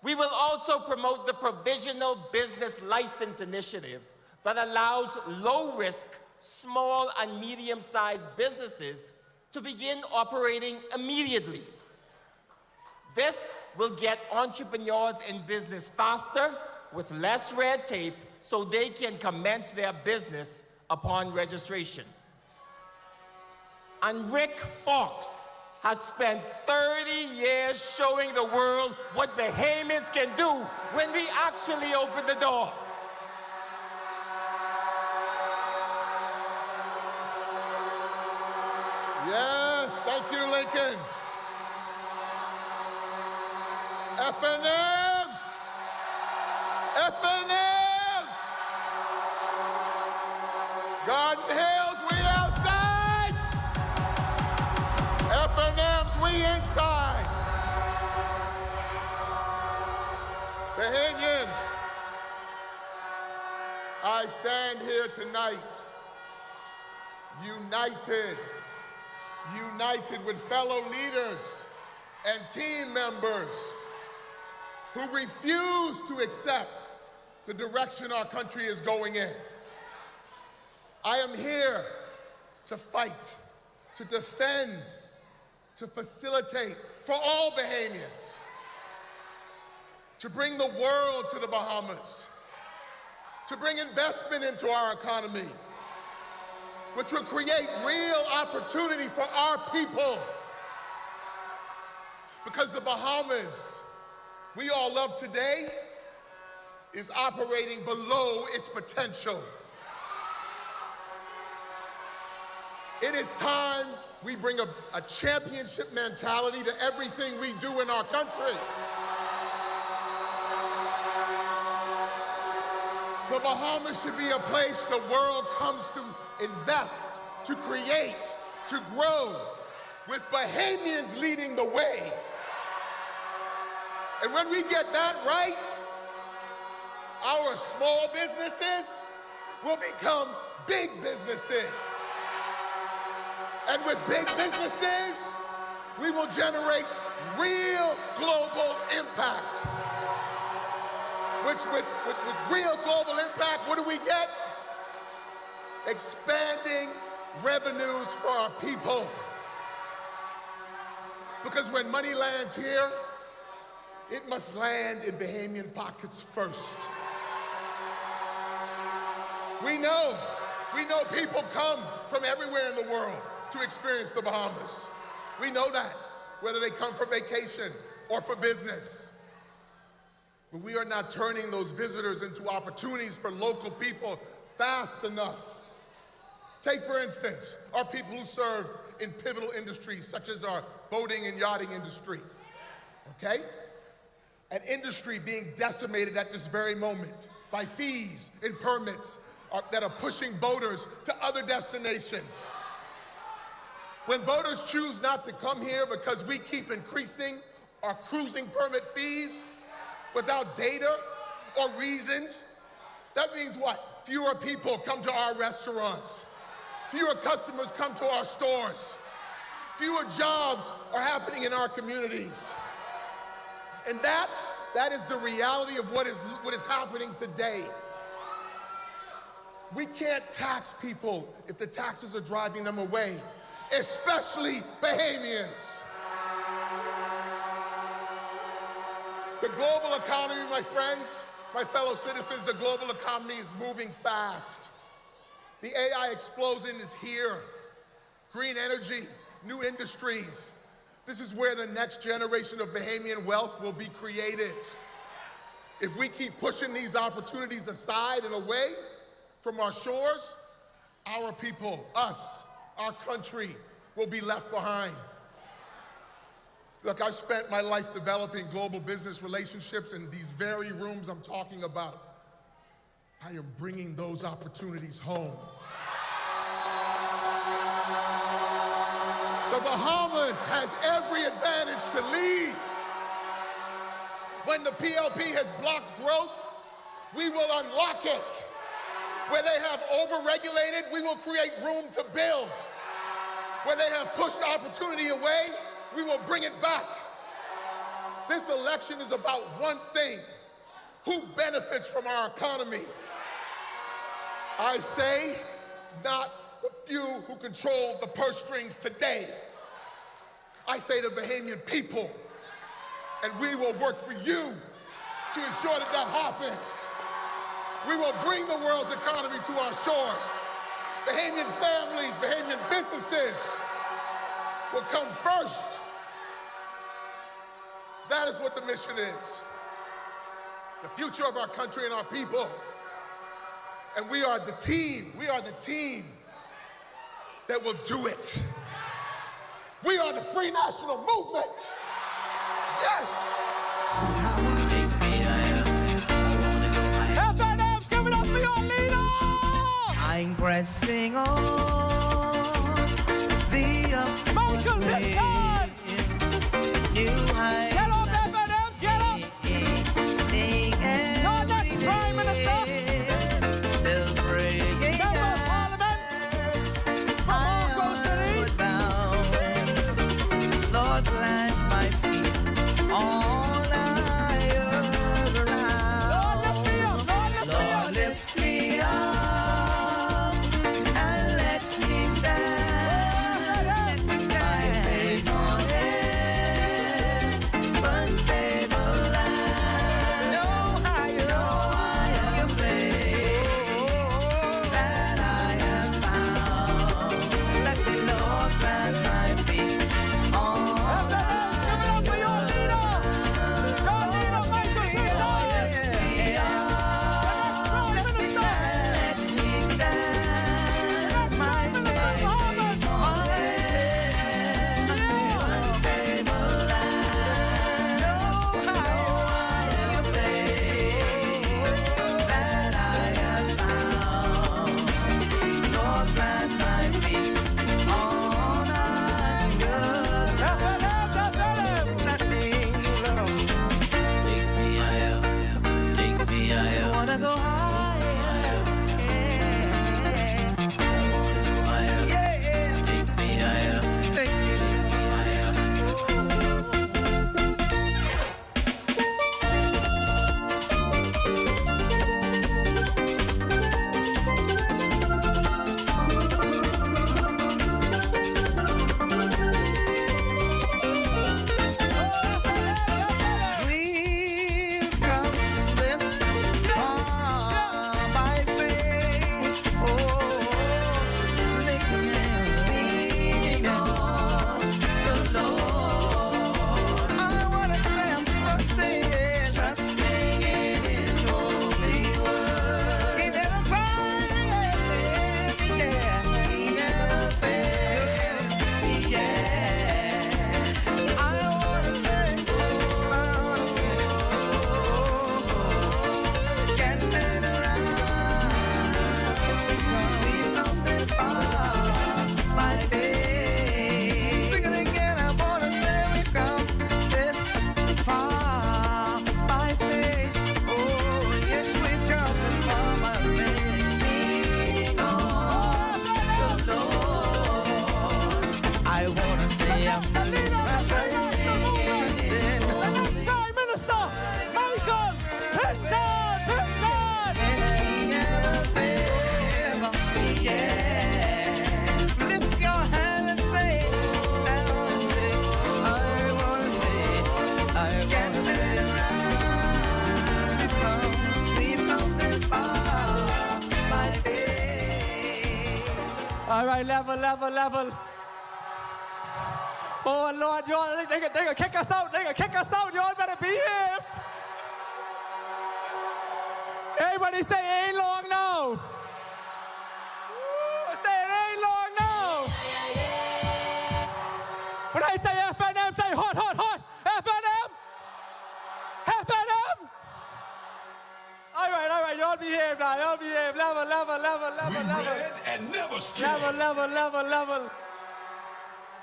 Speaker 19: We will also promote the Provisional Business License Initiative that allows low-risk, small and medium-sized businesses to begin operating immediately. This will get entrepreneurs in business faster with less red tape so they can commence their business upon registration. And Rick Fox has spent 30 years showing the world what Bahamians can do when we actually open the door.
Speaker 14: Yes, thank you, Lincoln. FNM! FNM! Garden Hills, we outside! FNMs, we inside! Bahamians, I stand here tonight united with fellow leaders and team members who refuse to accept the direction our country is going in. I am here to fight, to defend, to facilitate for all Bahamians, to bring the world to the Bahamas, to bring investment into our economy, which will create real opportunity for our people. Because the Bahamas we all love today is operating below its potential. It is time we bring a championship mentality to everything we do in our country. The Bahamas should be a place the world comes to invest, to create, to grow with Bahamians leading the way. And when we get that right, our small businesses will become big businesses. And with big businesses, we will generate real global impact. Which with real global impact, what do we get? Expanding revenues for our people. Because when money lands here, it must land in Bahamian pockets first. We know people come from everywhere in the world to experience the Bahamas. We know that, whether they come for vacation or for business. But we are not turning those visitors into opportunities for local people fast enough. Take, for instance, our people who serve in pivotal industries such as our boating and yachting industry, okay? An industry being decimated at this very moment by fees and permits that are pushing boaters to other destinations. When boaters choose not to come here because we keep increasing our cruising permit fees without data or reasons, that means what? Fewer people come to our restaurants. Fewer customers come to our stores. Fewer jobs are happening in our communities. And that is the reality of what is happening today. We can't tax people if the taxes are driving them away, especially Bahamians. The global economy, my friends, my fellow citizens, the global economy is moving fast. The AI explosion is here. Green energy, new industries. This is where the next generation of Bahamian wealth will be created. If we keep pushing these opportunities aside and away from our shores, our people, us, our country will be left behind. Look, I've spent my life developing global business relationships in these very rooms I'm talking about. I am bringing those opportunities home. The Bahamas has every advantage to lead. When the PLP has blocked growth, we will unlock it. Where they have overregulated, we will create room to build. Where they have pushed opportunity away, we will bring it back. This election is about one thing: who benefits from our economy? I say, not the few who control the purse strings today. I say the Bahamian people, and we will work for you to ensure that that happens. We will bring the world's economy to our shores. Bahamian families, Bahamian businesses will come first. That is what the mission is. The future of our country and our people. And we are the team that will do it. We are the Free National Movement. Yes!
Speaker 6: FNM, give it up for your leader! I'm pressing on the Michael, new heights. Get up, FNM, get up! Your next Prime Minister. Still praying. Member of Parliament from Marco City. Lord, plant my feet all around. Lord, lift me up and let me am
Speaker 7: Prime Minister Michael Hinton!
Speaker 6: Lift your hand and say, I wanna say, I want to rise. We've come this far, my faith.
Speaker 7: All right, level. Oh, Lord, y'all, they gonna kick us out. Y'all better behave. Everybody say it ain't long now. Say it ain't long now. When I say FNM, say hot. FNM. All right, y'all behave now. Y'all behave. Level.
Speaker 14: And never scared.
Speaker 7: Level.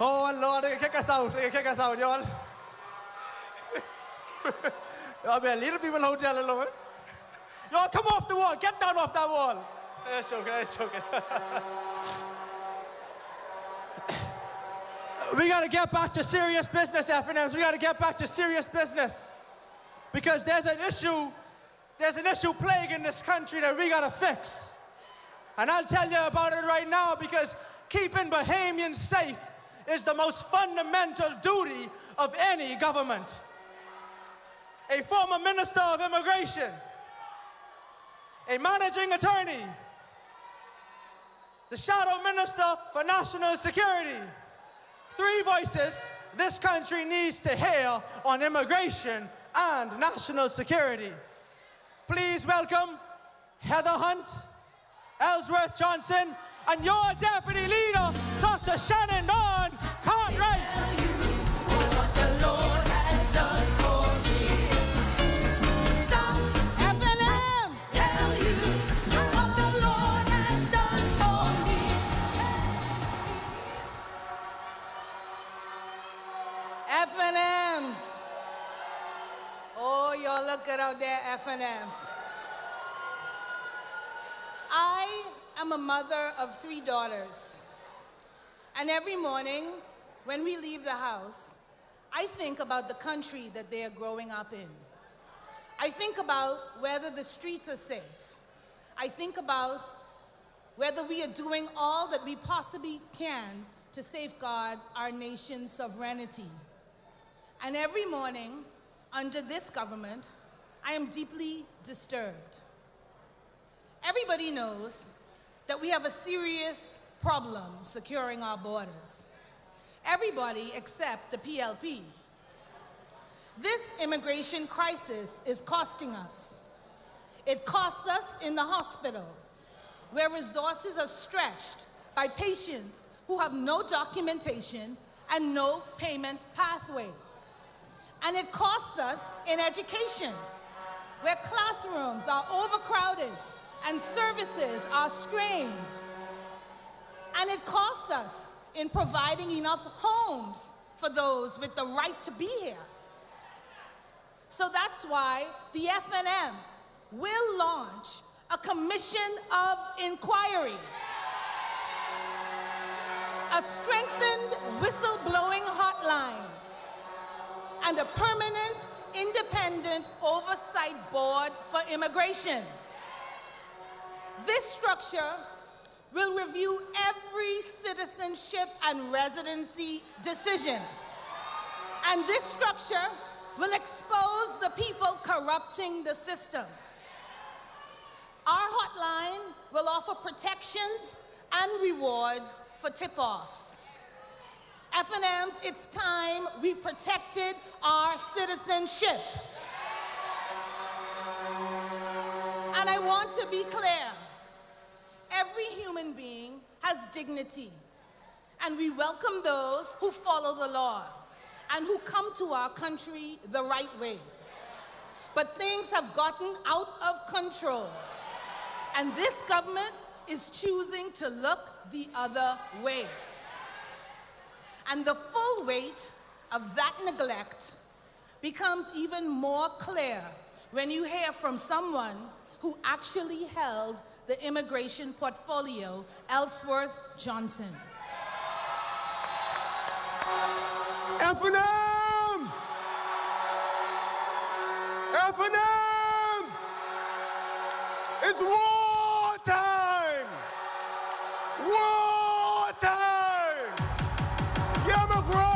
Speaker 7: Oh, Lord, they can kick us out. Y'all. Y'all better leave the people in the hotel alone. Y'all come off the wall. Get down off that wall. That's joking. We got to get back to serious business, FNMs. We got to get back to serious business. Because there's an issue plaguing this country that we got to fix. And I'll tell you about it right now because keeping Bahamians safe is the most fundamental duty of any government. A former minister of immigration, a managing attorney, the shadow minister for national security. 3 voices this country needs to hear on immigration and national security. Please welcome Heather Hunt, Ellsworth Johnson, and your deputy leader, Dr. Shannon Dawn Cartwright.
Speaker 6: FNM, tell you what the Lord has done for me.
Speaker 11: FNMs. Oh, y'all look good out there, FNMs. I am a mother of 3 daughters. And every morning, when we leave the house, I think about the country that they are growing up in. I think about whether the streets are safe. I think about whether we are doing all that we possibly can to safeguard our nation's sovereignty. And every morning, under this government, I am deeply disturbed. Everybody knows that we have a serious problem securing our borders. Everybody except the PLP. This immigration crisis is costing us. It costs us in the hospitals, where resources are stretched by patients who have no documentation and no payment pathway. And it costs us in education, where classrooms are overcrowded and services are strained. And it costs us in providing enough homes for those with the right to be here. So that's why the FNM will launch a commission of inquiry, a strengthened whistleblowing hotline, and a permanent independent oversight board for immigration. This structure will review every citizenship and residency decision. And this structure will expose the people corrupting the system. Our hotline will offer protections and rewards for tip-offs. FNMs, it's time we protected our citizenship. And I want to be clear. Every human being has dignity, and we welcome those who follow the law and who come to our country the right way. But things have gotten out of control, and this government is choosing to look the other way. And the full weight of that neglect becomes even more clear when you hear from someone who actually held the immigration portfolio, Ellsworth Johnson.
Speaker 14: FNMs! FNMs! It's war time! War time! Yamagro!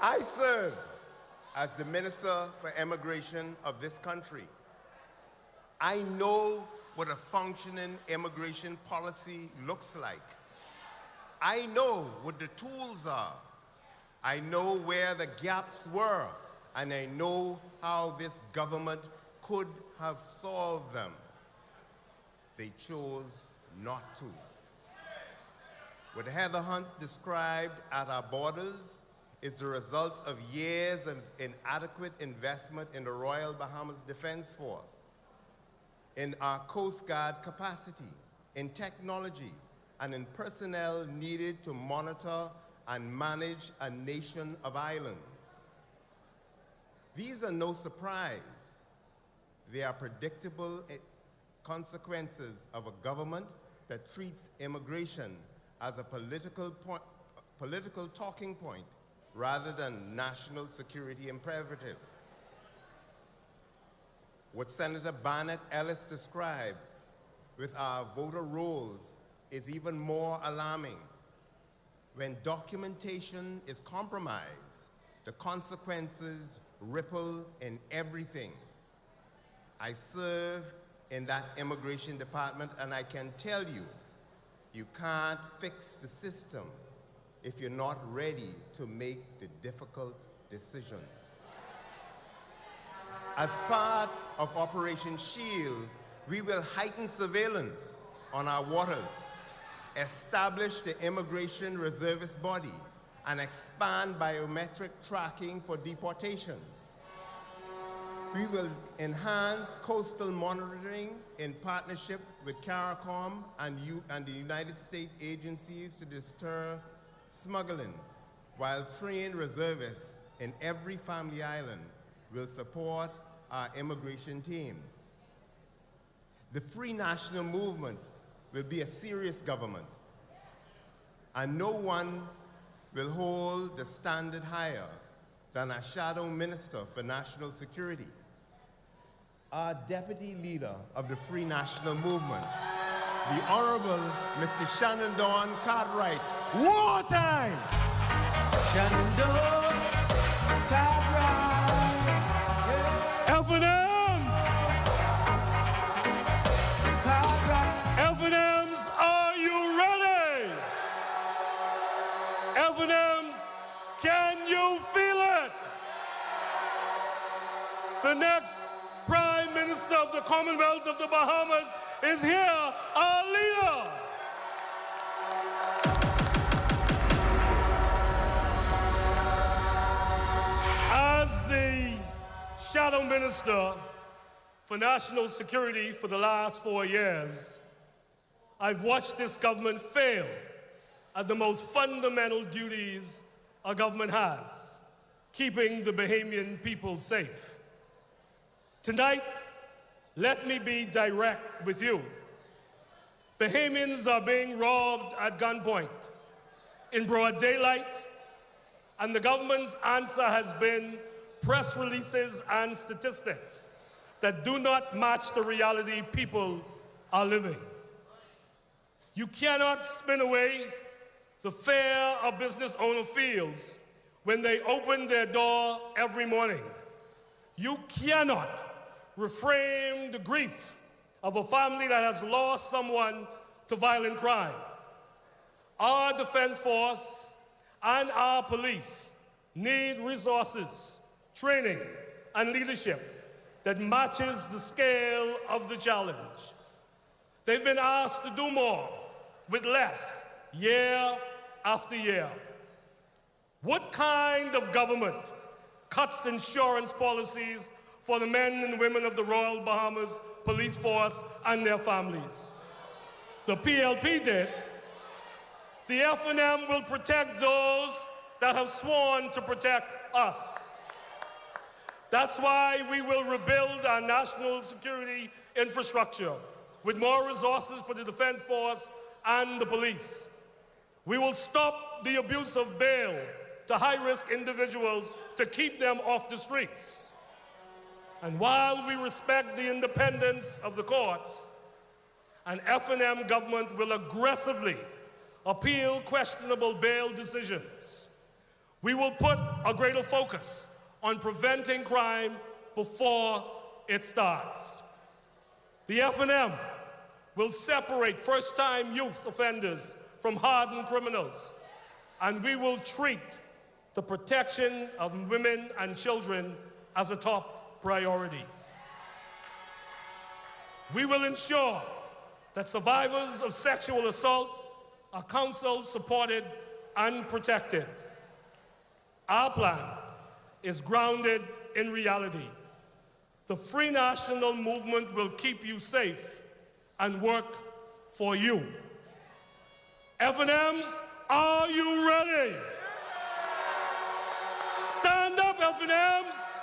Speaker 14: I served as the Minister for Immigration of this country. I know what a functioning immigration policy looks like. I know what the tools are. I know where the gaps were, and I know how this government could have solved them. They chose not to. What Heather Hunt described at our borders is the result of years of inadequate investment in the Royal Bahamas Defense Force, in our Coast Guard capacity, in technology, and in personnel needed to monitor and manage a nation of islands. These are no surprise. They are predictable consequences of a government that treats immigration as a political talking point rather than national security imperative. What Senator Barnett Ellis described with our voter rolls is even more alarming. When documentation is compromised, the consequences ripple in everything. I serve in that immigration department, and I can tell you, you can't fix the system if you're not ready to make the difficult decisions. As part of Operation Shield, we will heighten surveillance on our waters, establish the Immigration Reservist Body, and expand biometric tracking for deportations. We will enhance coastal monitoring in partnership with CARICOM and the United States agencies to deter smuggling, while trained reservists in every family island will support our immigration teams. The Free National Movement will be a serious government, and no one will hold the standard higher than a shadow minister for national security. Our deputy leader of the Free National Movement, the Honorable Mr. Shannon Dawn Cartwright. Wartime! Shannon Dawn Cartwright. FNMs! FNMs, are you ready? FNMs, can you feel it? The next Prime Minister of the Commonwealth of the Bahamas is here, our leader. As the Shadow Minister for National Security for the last 4 years, I've watched this government fail at the most fundamental duties a government has, keeping the Bahamian people safe. Tonight, let me be direct with you. Bahamians are being robbed at gunpoint in broad daylight, and the government's answer has been press releases and statistics that do not match the reality people are living. You cannot spin away the fear a business owner feels when they open their door every morning. You cannot reframe the grief of a family that has lost someone to violent crime. Our defense force and our police need resources, training, and leadership that matches the scale of the challenge. They've been asked to do more with less, year after year. What kind of government cuts insurance policies for the men and women of the Royal Bahamas Police Force and their families? The PLP did. The FNM will protect those that have sworn to protect us.
Speaker 20: That's why we will rebuild our national security infrastructure with more resources for the Defense Force and the police. We will stop the abuse of bail to high-risk individuals to keep them off the streets. And while we respect the independence of the courts, an FNM government will aggressively appeal questionable bail decisions. We will put a greater focus on preventing crime before it starts. The FNM will separate first-time youth offenders from hardened criminals, and we will treat the protection of women and children as a top priority. We will ensure that survivors of sexual assault are counseled, supported, and protected. Our plan is grounded in reality. The Free National Movement will keep you safe and work for you. FNMs, are you ready? Stand up, FNMs.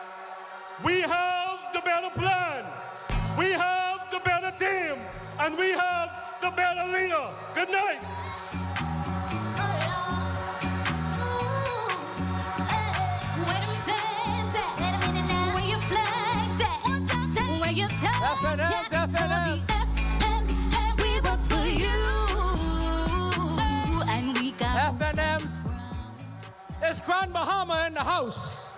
Speaker 20: We have the better plan. We have the better team. And we have the better leader. Good night.
Speaker 6: FNMs.
Speaker 18: We work for you. And we got
Speaker 7: FNMs. It's Grand Bahama in the house.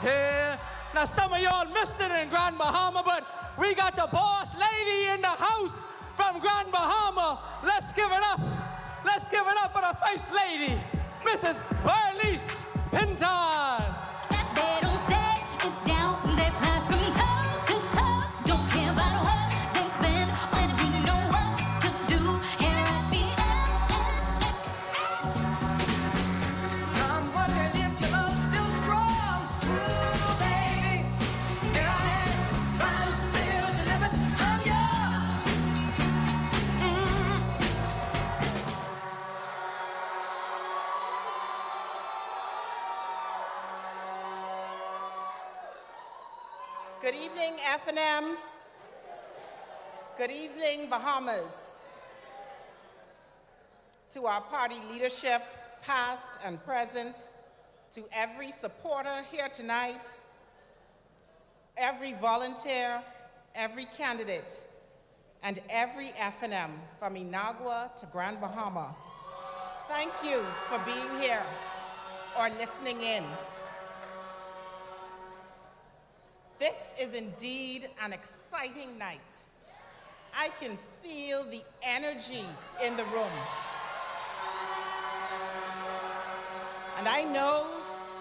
Speaker 7: Yeah. Now some of y'all missed it in Grand Bahama, but we got the boss lady in the house from Grand Bahama. Let's give it up. Let's give it up for the first lady, Mrs. Bernice Pinton.
Speaker 18: They don't say it's down, they fly from coast to coast. Don't care about what they spend, letting me know what to do here at the end.
Speaker 6: I'm wondering if your love's still strong. Ooh, baby. Here I am, trying to still deliver. I'm yours.
Speaker 21: Good evening, FNMs. Good evening, Bahamas. To our party leadership, past and present, to every supporter here tonight, every volunteer, every candidate, and every FNM from Inagua to Grand Bahama, thank you for being here or listening in. This is indeed an exciting night. I can feel the energy in the room. And I know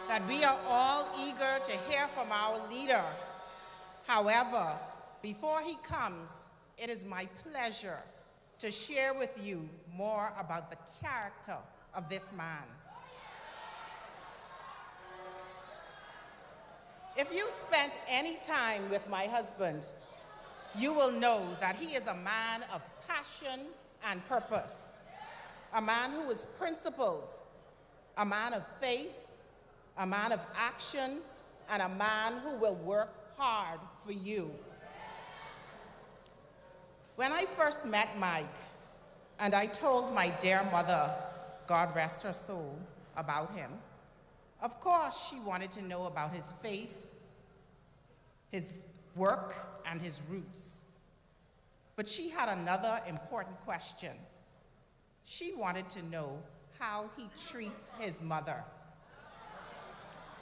Speaker 21: that we are all eager to hear from our leader. However, before he comes, it is my pleasure to share with you more about the character of this man. If you spent any time with my husband, you will know that he is a man of passion and purpose, a man who is principled, a man of faith, a man of action, and a man who will work hard for you. When I first met Mike, and I told my dear mother, God rest her soul, about him, of course she wanted to know about his faith, his work, and his roots. But she had another important question. She wanted to know how he treats his mother.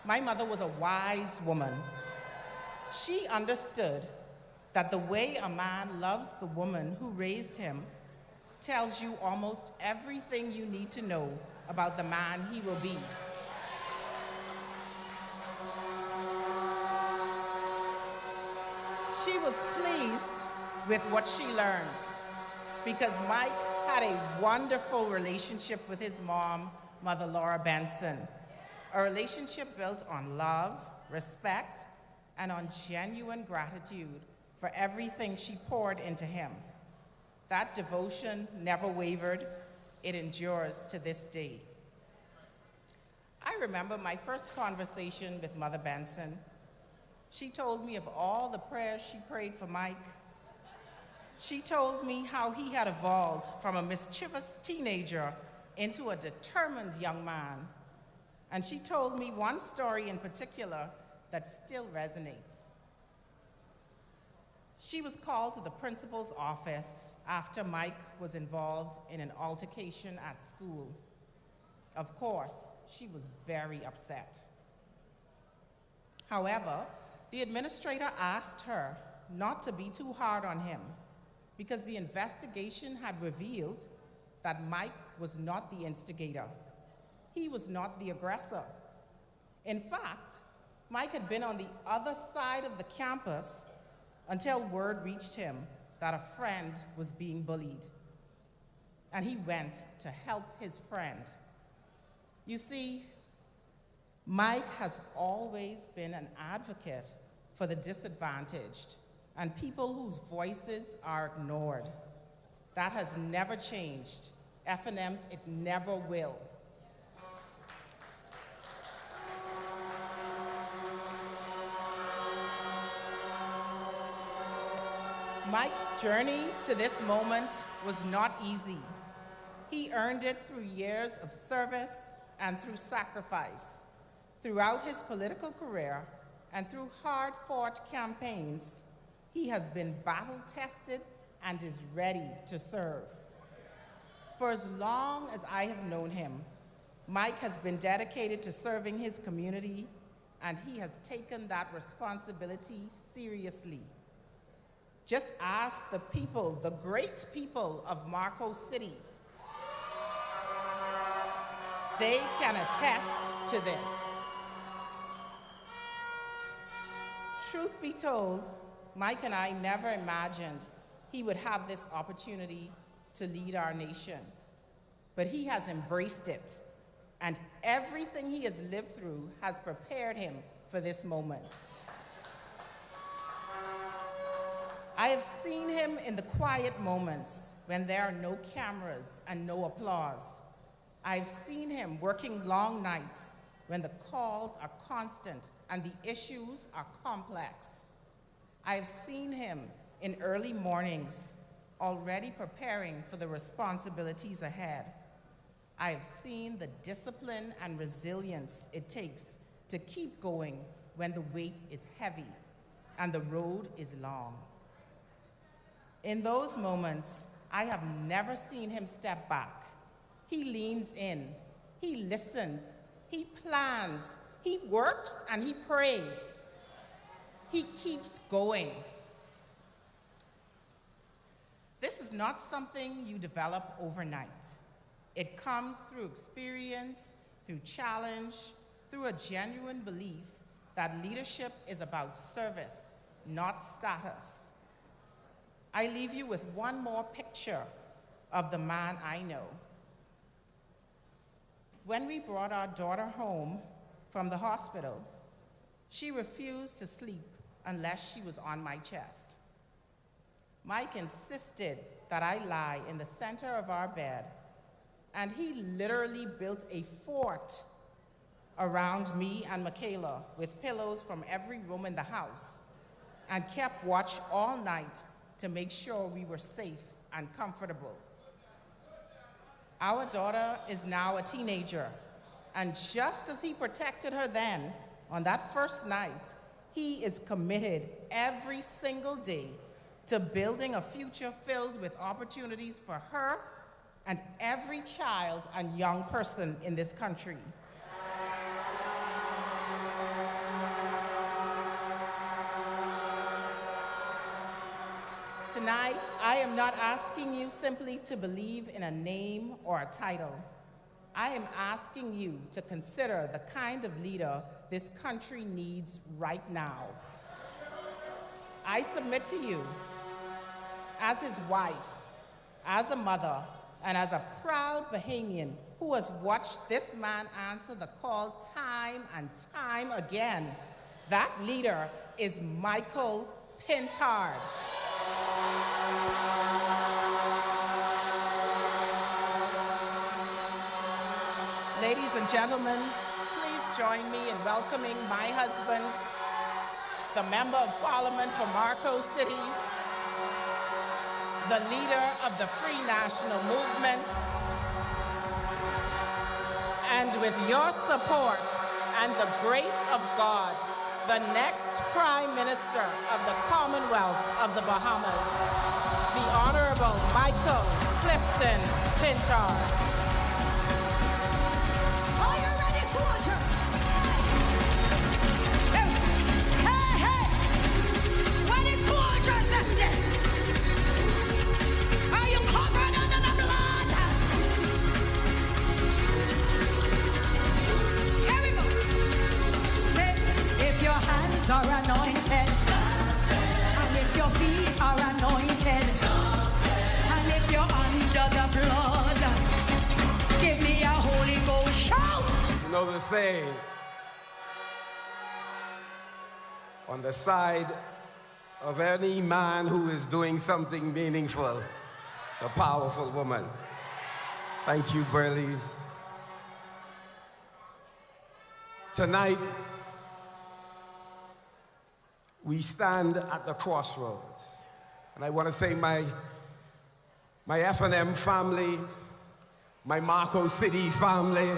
Speaker 21: My mother was a wise woman. She understood that the way a man loves the woman who raised him tells you almost everything you need to know about the man he will be. She was pleased with what she learned because Mike had a wonderful relationship with his mom, Mother Laura Benson, a relationship built on love, respect, and on genuine gratitude for everything she poured into him. That devotion never wavered. It endures to this day. I remember my first conversation with Mother Benson. She told me of all the prayers she prayed for Mike. She told me how he had evolved from a mischievous teenager into a determined young man. And she told me one story in particular that still resonates. She was called to the principal's office after Mike was involved in an altercation at school. Of course, she was very upset. However, the administrator asked her not to be too hard on him because the investigation had revealed that Mike was not the instigator. He was not the aggressor. In fact, Mike had been on the other side of the campus until word reached him that a friend was being bullied. And he went to help his friend. You see, Mike has always been an advocate for the disadvantaged and people whose voices are ignored. That has never changed. FNM's, it never will. Mike's journey to this moment was not easy. He earned it through years of service and through sacrifice. Throughout his political career and through hard-fought campaigns, he has been battle-tested and is ready to serve. For as long as I have known him, Mike has been dedicated to serving his community, and he has taken that responsibility seriously. Just ask the people, the great people of Marco City. They can attest to this. Truth be told, Mike and I never imagined he would have this opportunity to lead our nation. But he has embraced it, and everything he has lived through has prepared him for this moment. I have seen him in the quiet moments when there are no cameras and no applause. I've seen him working long nights when the calls are constant and the issues are complex. I've seen him in early mornings already preparing for the responsibilities ahead. I have seen the discipline and resilience it takes to keep going when the weight is heavy and the road is long. In those moments, I have never seen him step back. He leans in, he listens, he plans, he works, and he prays. He keeps going. This is not something you develop overnight. It comes through experience, through challenge, through a genuine belief that leadership is about service, not status. I leave you with one more picture of the man I know. When we brought our daughter home from the hospital, she refused to sleep unless she was on my chest. Mike insisted that I lie in the center of our bed, and he literally built a fort around me and Michaela with pillows from every room in the house and kept watch all night to make sure we were safe and comfortable. Our daughter is now a teenager, and just as he protected her then, on that first night, he is committed every single day to building a future filled with opportunities for her and every child and young person in this country. Tonight, I am not asking you simply to believe in a name or a title. I am asking you to consider the kind of leader this country needs right now. I submit to you, as his wife, as a mother, and as a proud Bahamian who has watched this man answer the call time and time again, that leader is Michael Pintard. Ladies and gentlemen, please join me in welcoming my husband, the Member of Parliament for Marco City, the leader of the Free National Movement, and with your support and the grace of God, the next Prime Minister of the Commonwealth of the Bahamas, the Honorable Michael Clifton Pintar.
Speaker 6: Are you ready, soldier? Hey, hey! Where the soldiers left there? Are you covered under the blood? Here we go. Say, if your hands are anointed, and if your feet are anointed, and if you're under the blood, give me a Holy Ghost shout.
Speaker 2: You know the saying, on the side of any man who is doing something meaningful, it's a powerful woman. Thank you, Burleys. Tonight, we stand at the crossroads. And I want to say my FNM family, my Marco City family,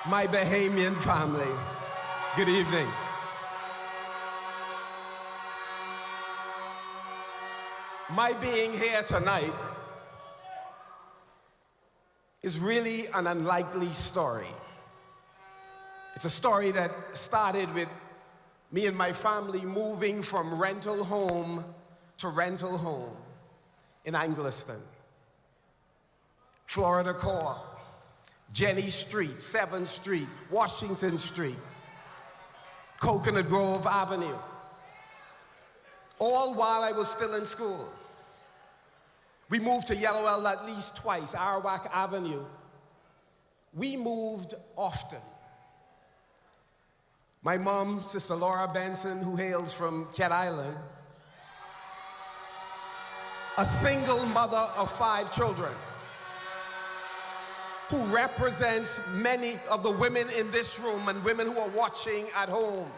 Speaker 2: my Bahamian family, good evening. My being here tonight is really an unlikely story. It's a story that started with me and my family moving from rental home to rental home in Angliston, Florida Core, Jenny Street, 7th Street, Washington Street, Coconut Grove Avenue, all while I was still in school. We moved to Yellowell at least twice, Arawak Avenue. We moved often. My mom, Sister Laura Benson, who hails from Cat Island, a single mother of 5 children, who represents many of the women in this room and women who are watching at home.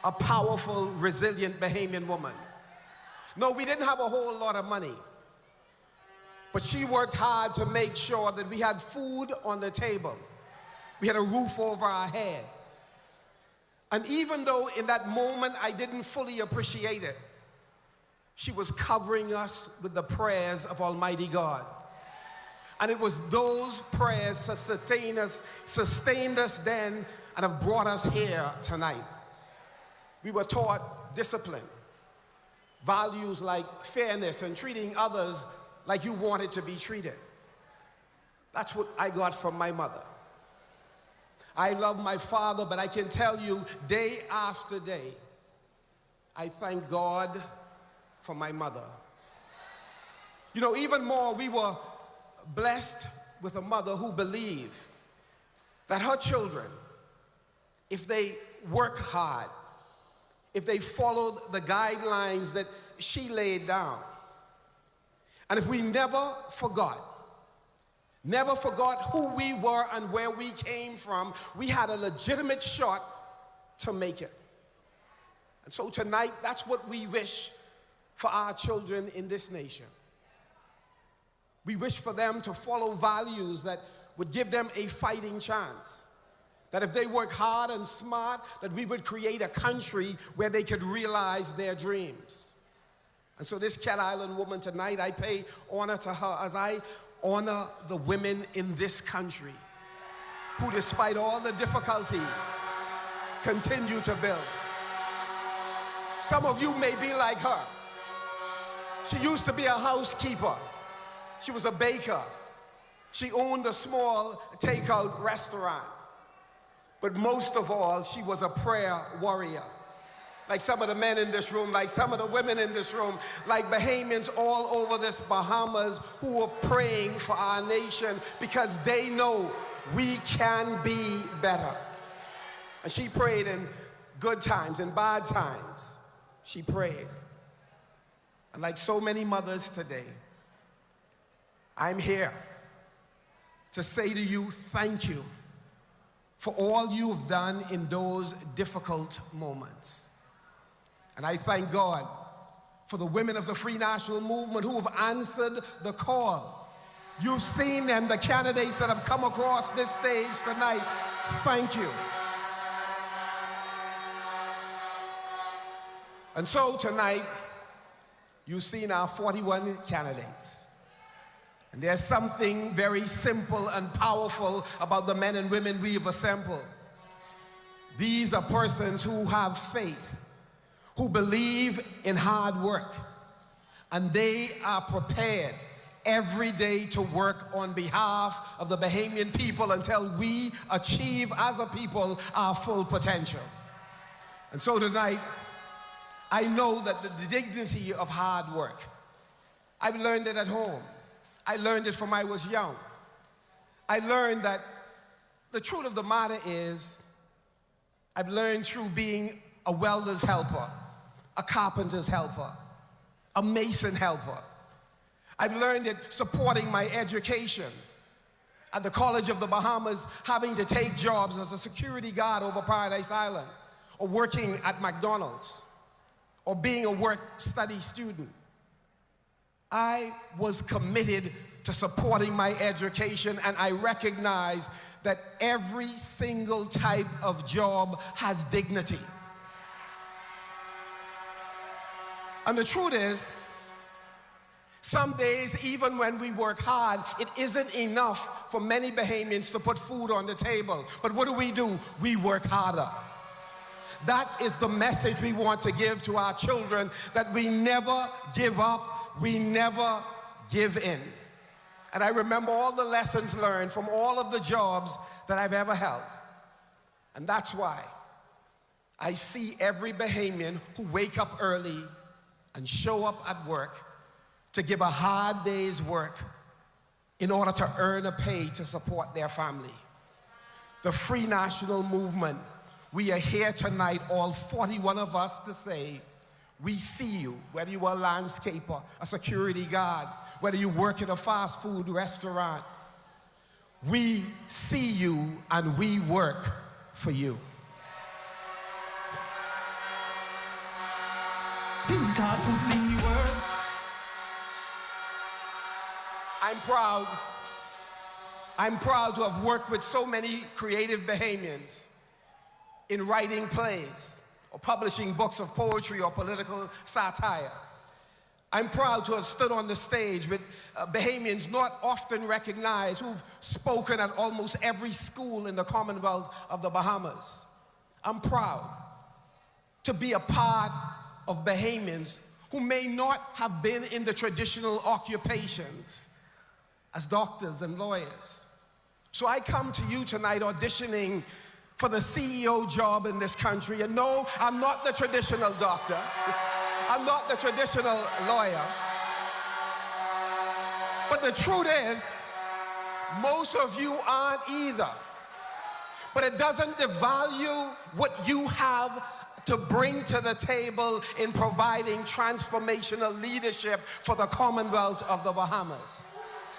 Speaker 2: A powerful, resilient Bahamian woman. No, we didn't have a whole lot of money, but she worked hard to make sure that we had food on the table. We had a roof over our head. And even though in that moment I didn't fully appreciate it, she was covering us with the prayers of Almighty God. And it was those prayers that sustained us then and have brought us here tonight. We were taught discipline, values like fairness and treating others like you wanted to be treated. That's what I got from my mother. I love my father, but I can tell you day after day, I thank God for my mother. You know, even more, we were blessed with a mother who believed that her children, if they work hard, if they followed the guidelines that she laid down, and if we never forgot who we were and where we came from, we had a legitimate shot to make it. And so tonight, that's what we wish for our children in this nation. We wish for them to follow values that would give them a fighting chance. That if they work hard and smart, that we would create a country where they could realize their dreams. And so this Cat Island woman tonight, I pay honor to her as I honor the women in this country who, despite all the difficulties, continue to build. Some of you may be like her. She used to be a housekeeper. She was a baker. She owned a small takeout restaurant. But most of all, she was a prayer warrior. Like some of the men in this room, like some of the women in this room, like Bahamians all over this Bahamas who are praying for our nation because they know we can be better. And she prayed in good times and bad times. She prayed. And like so many mothers today, I'm here to say to you, thank you for all you've done in those difficult moments. And I thank God for the women of the Free National Movement who have answered the call. You've seen them, the candidates that have come across this stage tonight. Thank you. And so tonight, you've seen our 41 candidates. And there's something very simple and powerful about the men and women we have assembled. These are persons who have faith, who believe in hard work, and they are prepared every day to work on behalf of the Bahamian people until we achieve as a people our full potential. And so tonight, I know that the dignity of hard work, I've learned it at home. I learned it from I was young. I learned that the truth of the matter is, I've learned through being a welder's helper, a carpenter's helper, a mason helper. I've learned it supporting my education. At the College of the Bahamas, having to take jobs as a security guard over Paradise Island, or working at McDonald's, or being a work-study student. I was committed to supporting my education, and I recognize that every single type of job has dignity. And the truth is, some days, even when we work hard, it isn't enough for many Bahamians to put food on the table. But what do? We work harder. That is the message we want to give to our children, that we never give up, we never give in. And I remember all the lessons learned from all of the jobs that I've ever held. And that's why I see every Bahamian who wake up early and show up at work to give a hard day's work in order to earn a pay to support their family. The Free National Movement, we are here tonight, all 41 of us, to say, we see you, whether you are a landscaper, a security guard, whether you work in a fast food restaurant. We see you and we work for you.
Speaker 6: God puts in the word.
Speaker 2: I'm proud to have worked with so many creative Bahamians in writing plays or publishing books of poetry or political satire. I'm proud to have stood on the stage with Bahamians not often recognized who've spoken at almost every school in the Commonwealth of the Bahamas. I'm proud to be a part of Bahamians who may not have been in the traditional occupations as doctors and lawyers. So I come to you tonight auditioning for the CEO job in this country. And no, I'm not the traditional doctor. I'm not the traditional lawyer. But the truth is, most of you aren't either. But it doesn't devalue what you have to bring to the table in providing transformational leadership for the Commonwealth of the Bahamas.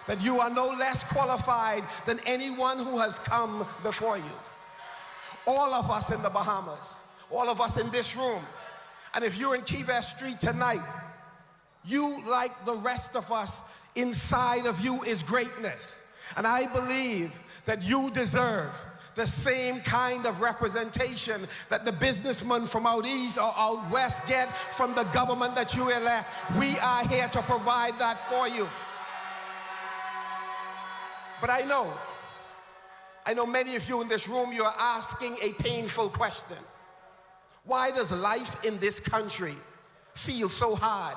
Speaker 2: That you are no less qualified than anyone who has come before you. All of us in the Bahamas, all of us in this room, and if you're in Key West Street tonight, you, like the rest of us, inside of you is greatness. And I believe that you deserve the same kind of representation that the businessmen from out east or out west get from the government that you elect. We are here to provide that for you. But I know many of you in this room, you're asking a painful question. Why does life in this country feel so hard?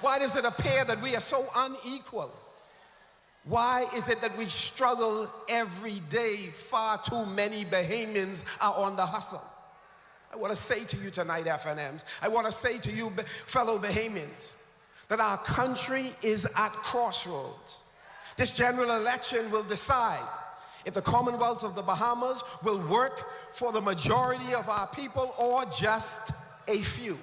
Speaker 2: Why does it appear that we are so unequal? Why is it that we struggle every day? Far too many Bahamians are on the hustle. I want to say to you tonight, FNMs, I want to say to you, fellow Bahamians, that our country is at crossroads. This general election will decide if the Commonwealth of the Bahamas will work for the majority of our people or just a few.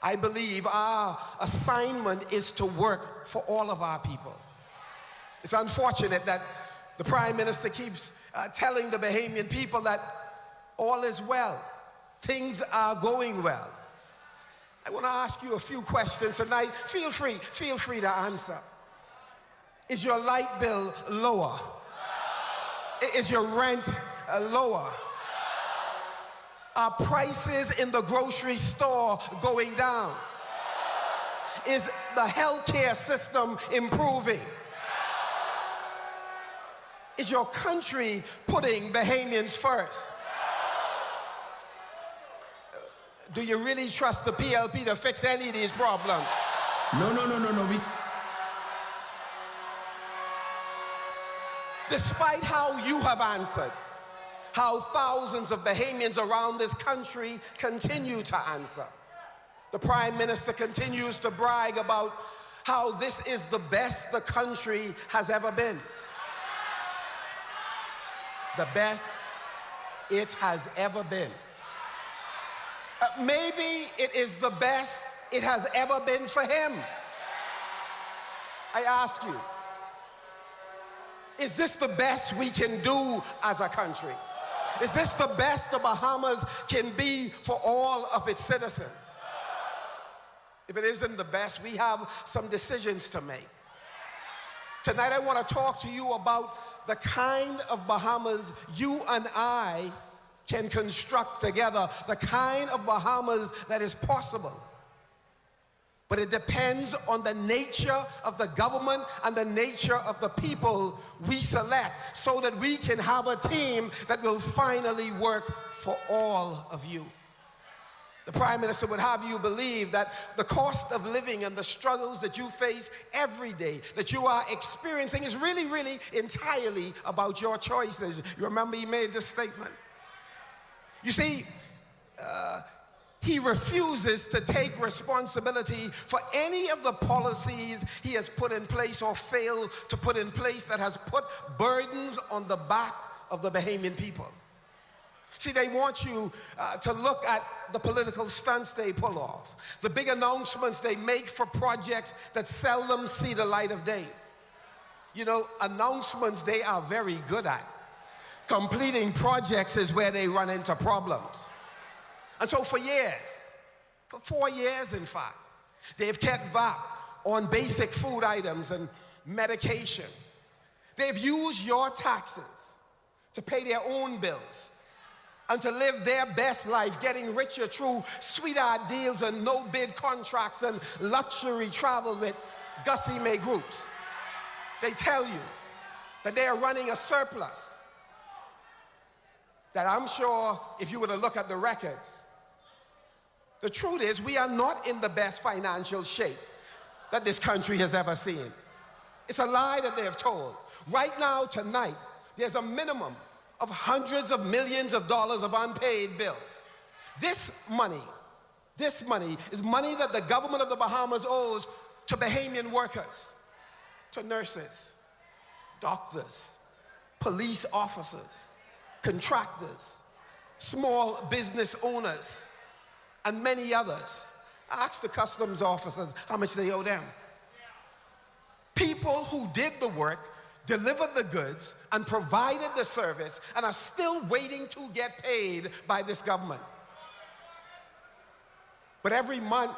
Speaker 2: I believe our assignment is to work for all of our people. It's unfortunate that the Prime Minister keeps telling the Bahamian people that all is well. Things are going well. I want to ask you a few questions tonight. Feel free to answer. Is your light bill lower? Is your rent lower? Are prices in the grocery store going down? Is the healthcare system improving? Is your country putting Bahamians first? Do you really trust the PLP to fix any of these problems?
Speaker 1: No.
Speaker 2: Despite how you have answered, how thousands of Bahamians around this country continue to answer, the Prime Minister continues to brag about how this is the best the country has ever been. The best it has ever been. Maybe it is the best it has ever been for him. I ask you, is this the best we can do as a country? Is this the best the Bahamas can be for all of its citizens? If it isn't the best, we have some decisions to make. Tonight I want to talk to you about the kind of Bahamas you and I can construct together, the kind of Bahamas that is possible. But it depends on the nature of the government and the nature of the people we select, so that we can have a team that will finally work for all of you. The Prime Minister would have you believe that the cost of living and the struggles that you face every day, that you are experiencing, is really, really entirely about your choices. You remember he made this statement. You see, he refuses to take responsibility for any of the policies he has put in place or failed to put in place that has put burdens on the back of the Bahamian people. See, they want you to look at the political stunts they pull off, the big announcements they make for projects that seldom see the light of day. You know, announcements they are very good at. Completing projects is where they run into problems. And so for years, for 4 years in fact, they've kept back on basic food items and medication. They've used your taxes to pay their own bills and to live their best life, getting richer through sweetheart deals and no-bid contracts and luxury travel with Gussie Mae groups. They tell you that they are running a surplus that I'm sure if you were to look at the records, the truth is we are not in the best financial shape that this country has ever seen. It's a lie that they have told. Right now, tonight, there's a minimum of hundreds of millions of dollars of unpaid bills. This money is money that the government of the Bahamas owes to Bahamian workers, to nurses, doctors, police officers, contractors, small business owners, and many others. Ask the customs officers how much they owe them. People who did the work, delivered the goods, and provided the service, and are still waiting to get paid by this government. But every month,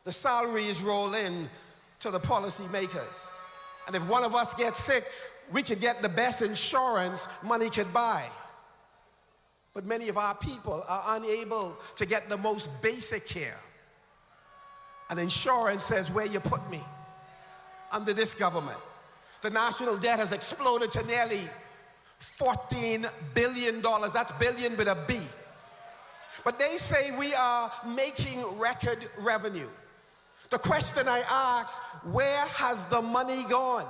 Speaker 2: the salaries roll in to the policy makers. And if one of us gets sick, we could get the best insurance money could buy. But many of our people are unable to get the most basic care. And insurance says, where you put me? Under this government. The national debt has exploded to nearly $14 billion. That's billion with a B. But they say we are making record revenue. The question I ask, where has the money gone?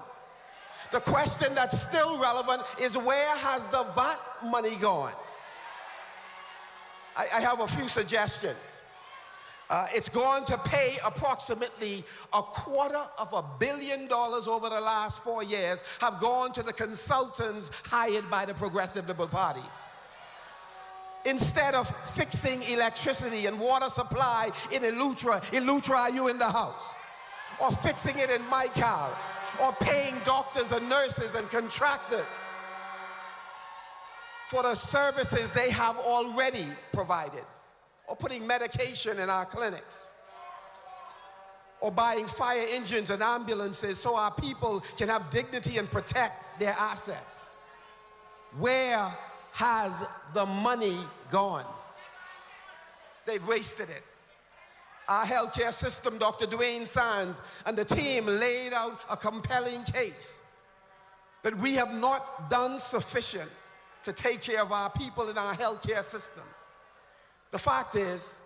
Speaker 2: The question that's still relevant is, where has the VAT money gone? I have a few suggestions. It's going to pay approximately $250 million over the last 4 years have gone to the consultants hired by the Progressive Liberal Party. Instead of fixing electricity and water supply in Eleuthera, are you in the house? Or fixing it in Michael, or paying doctors and nurses and contractors. for the services they have already provided, or putting medication in our clinics, or buying fire engines and ambulances so our people can have dignity and protect their assets. Where has the money gone? They've wasted it. Our healthcare system, Dr. Dwayne Sands and the team laid out a compelling case that we have not done sufficient to take care of our people in our healthcare system. The fact is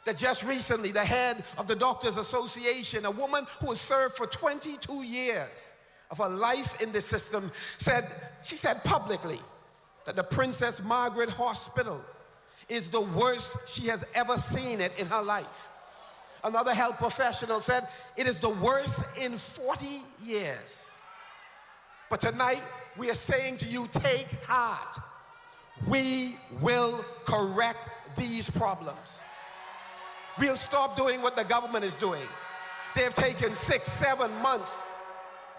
Speaker 2: that just recently, the head of the Doctors Association, a woman who has served for 22 years of her life in this system, she said publicly that the Princess Margaret Hospital is the worst she has ever seen it in her life. Another health professional said it is the worst in 40 years. But tonight, we are saying to you, take heart. We will correct these problems. We'll stop doing what the government is doing. They've taken 6-7 months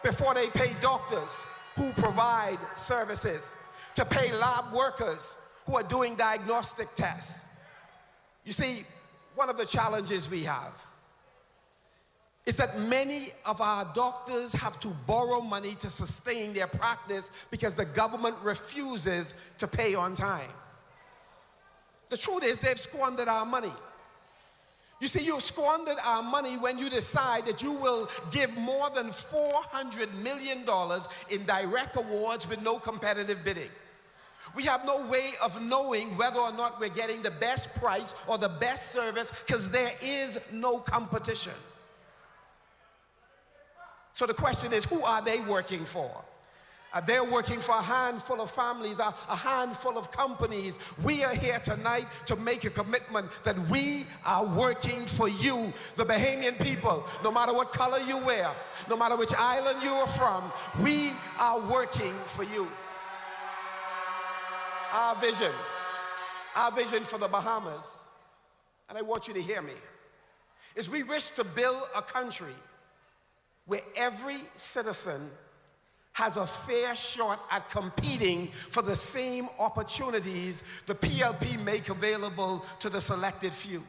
Speaker 2: before they pay doctors who provide services, to pay lab workers who are doing diagnostic tests. You see, one of the challenges we have is that many of our doctors have to borrow money to sustain their practice because the government refuses to pay on time. The truth is, they've squandered our money. You see, you've squandered our money when you decide that you will give more than $400 million in direct awards with no competitive bidding. We have no way of knowing whether or not we're getting the best price or the best service because there is no competition. So the question is, who are they working for? They're working for a handful of families, a handful of companies. We are here tonight to make a commitment that we are working for you, the Bahamian people. No matter what color you wear, no matter which island you are from, we are working for you. Our vision for the Bahamas, and I want you to hear me, is we wish to build a country where every citizen has a fair shot at competing for the same opportunities the PLP make available to the selected few.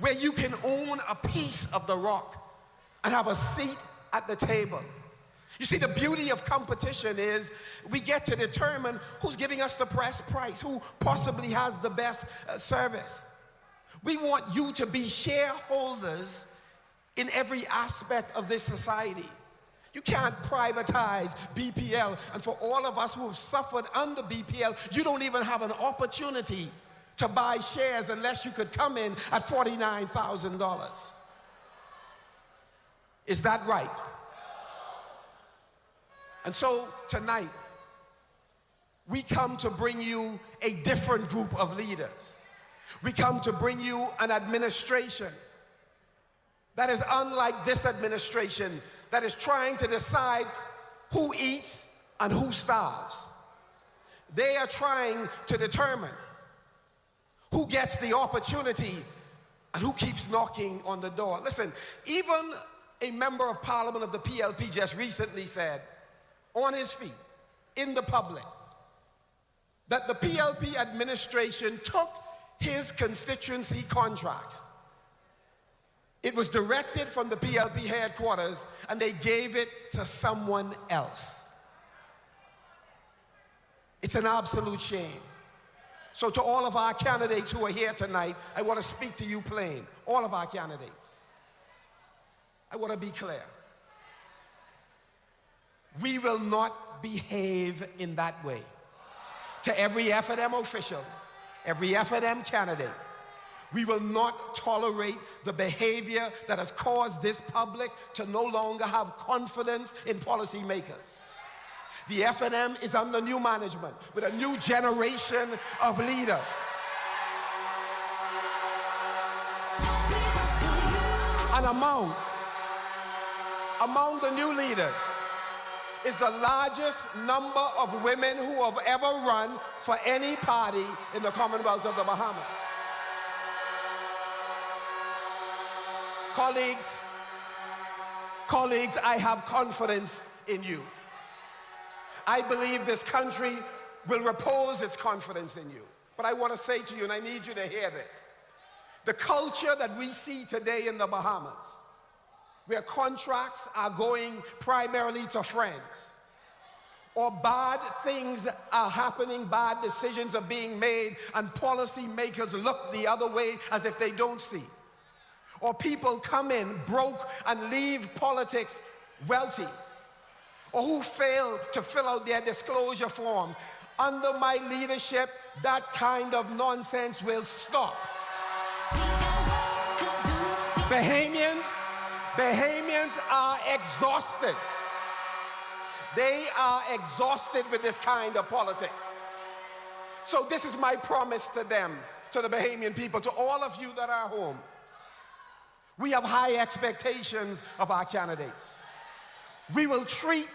Speaker 2: Where you can own a piece of the rock and have a seat at the table. You see, the beauty of competition is we get to determine who's giving us the best price, who possibly has the best service. We want you to be shareholders in every aspect of this society. You can't privatize BPL, and for all of us who have suffered under BPL, you don't even have an opportunity to buy shares unless you could come in at $49,000. Is that right? And so tonight, we come to bring you a different group of leaders. We come to bring you an administration that is unlike this administration that is trying to decide who eats and who starves. They are trying to determine who gets the opportunity and who keeps knocking on the door. Listen, even a member of parliament of the PLP just recently said, on his feet, in the public, that the PLP administration took his constituency contracts. It was directed from the PLP headquarters, and they gave it to someone else. It's an absolute shame. So to all of our candidates who are here tonight, I want to speak to you plain. All of our candidates. I want to be clear. We will not behave in that way. To every FNM official, every FNM candidate, we will not tolerate the behavior that has caused this public to no longer have confidence in policymakers. The FNM is under new management with a new generation of leaders. And among the new leaders is the largest number of women who have ever run for any party in the Commonwealth of the Bahamas. Colleagues, I have confidence in you. I believe this country will repose its confidence in you. But I want to say to you, and I need you to hear this, the culture that we see today in the Bahamas, where contracts are going primarily to friends, or bad things are happening, bad decisions are being made, and policymakers look the other way as if they don't see. Or people come in broke and leave politics wealthy, or who fail to fill out their disclosure forms. Under my leadership, that kind of nonsense will stop. Bahamians are exhausted. They are exhausted with this kind of politics. So this is my promise to them, to the Bahamian people, to all of you that are home. We have high expectations of our candidates. We will treat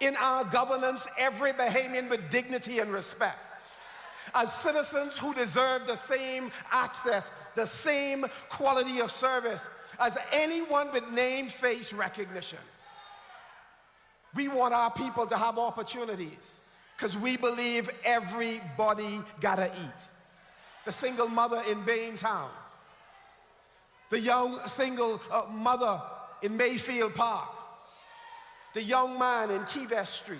Speaker 2: in our governance every Bahamian with dignity and respect, as citizens who deserve the same access, the same quality of service as anyone with name, face recognition. We want our people to have opportunities because we believe everybody gotta eat. The single mother in Baintown, the young single mother in Mayfield Park, the young man in Key West Street,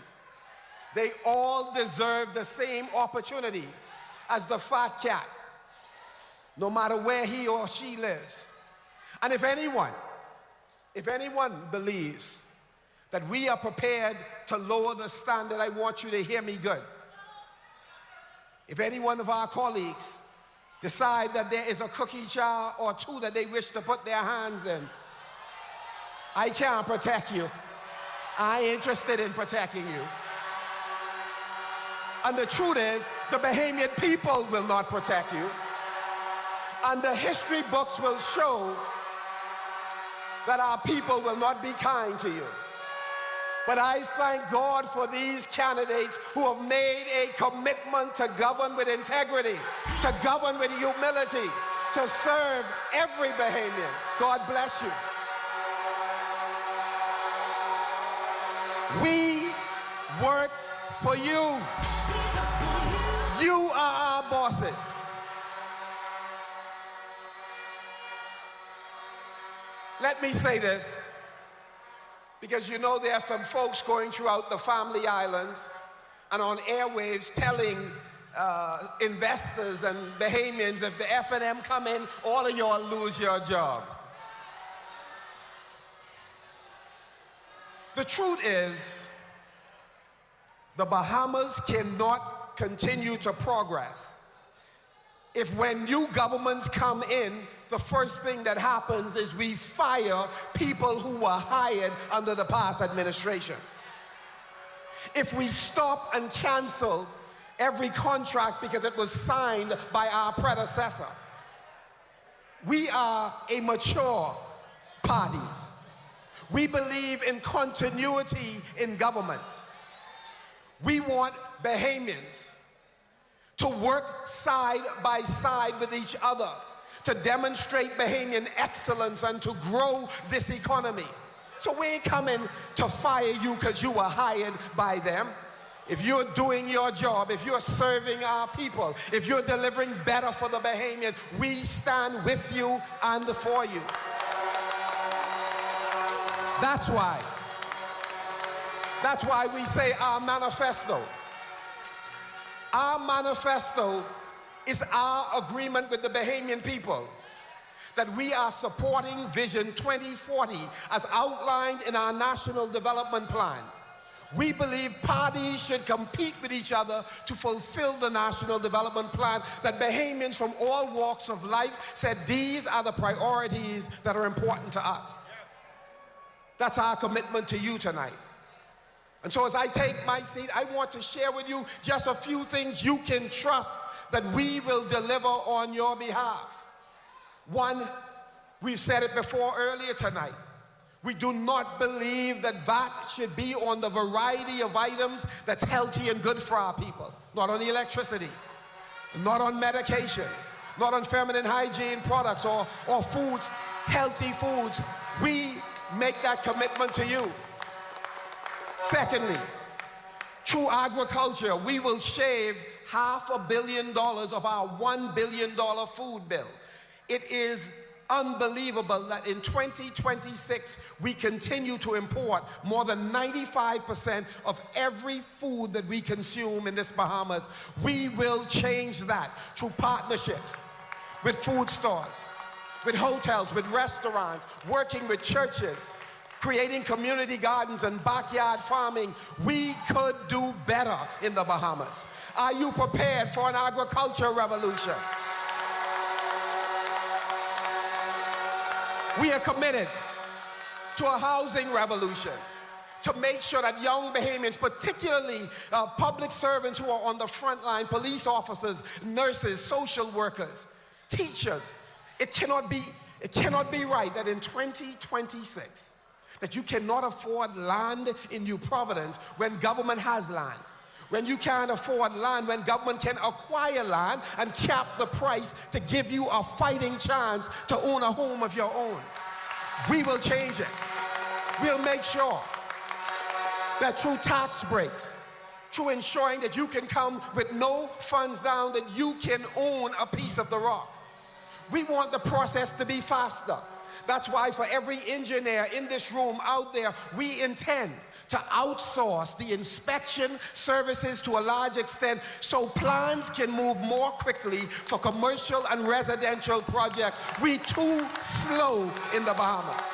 Speaker 2: they all deserve the same opportunity as the fat cat, no matter where he or she lives. And if anyone believes that we are prepared to lower the standard, I want you to hear me good. If any one of our colleagues decide that there is a cookie jar or two that they wish to put their hands in, I can't protect you. I ain't interested in protecting you. And the truth is, the Bahamian people will not protect you. And the history books will show that our people will not be kind to you. But I thank God for these candidates who have made a commitment to govern with integrity, to govern with humility, to serve every Bahamian. God bless you. We work for you. You are our bosses. Let me say this, because you know there are some folks going throughout the Family Islands and on airwaves telling investors and Bahamians, if the FNM come in, all of y'all lose your job. The truth is, the Bahamas cannot continue to progress if when new governments come in, the first thing that happens is we fire people who were hired under the past administration. If we stop and cancel every contract because it was signed by our predecessor. We are a mature party. We believe in continuity in government. We want Bahamians to work side by side with each other to demonstrate Bahamian excellence and to grow this economy. So we ain't coming to fire you because you were hired by them. If you're doing your job, if you're serving our people, if you're delivering better for the Bahamian, we stand with you and for you. That's why we say our manifesto. Our manifesto is our agreement with the Bahamian people that we are supporting Vision 2040 as outlined in our National Development Plan. We believe parties should compete with each other to fulfill the National Development Plan, that Bahamians from all walks of life said these are the priorities that are important to us. That's our commitment to you tonight. And so as I take my seat, I want to share with you just a few things you can trust that we will deliver on your behalf. One, we've said it before earlier tonight. We do not believe that VAT should be on the variety of items that's healthy and good for our people. Not on the electricity, not on medication, not on feminine hygiene products or foods, healthy foods. We make that commitment to you. Secondly, Through agriculture, we will shave $500 million of our $1 billion food bill. It is unbelievable that in 2026, we continue to import more than 95% of every food that we consume in this Bahamas. We will change that through partnerships with food stores, with hotels, with restaurants, working with churches, creating community gardens and backyard farming. We could do better in the Bahamas. Are you prepared for an agriculture revolution? We are committed to a housing revolution to make sure that young Bahamians, particularly public servants who are on the front line, police officers, nurses, social workers, teachers, it cannot be right that in 2026 that you cannot afford land in New Providence when government has land. When you can't afford land, when government can acquire land and cap the price to give you a fighting chance to own a home of your own. We will change it. We'll make sure that through tax breaks, through ensuring that you can come with no funds down, that you can own a piece of the rock. We want the process to be faster. That's why for every engineer in this room out there, we intend to outsource the inspection services to a large extent so plans can move more quickly for commercial and residential projects. We too slow in the Bahamas.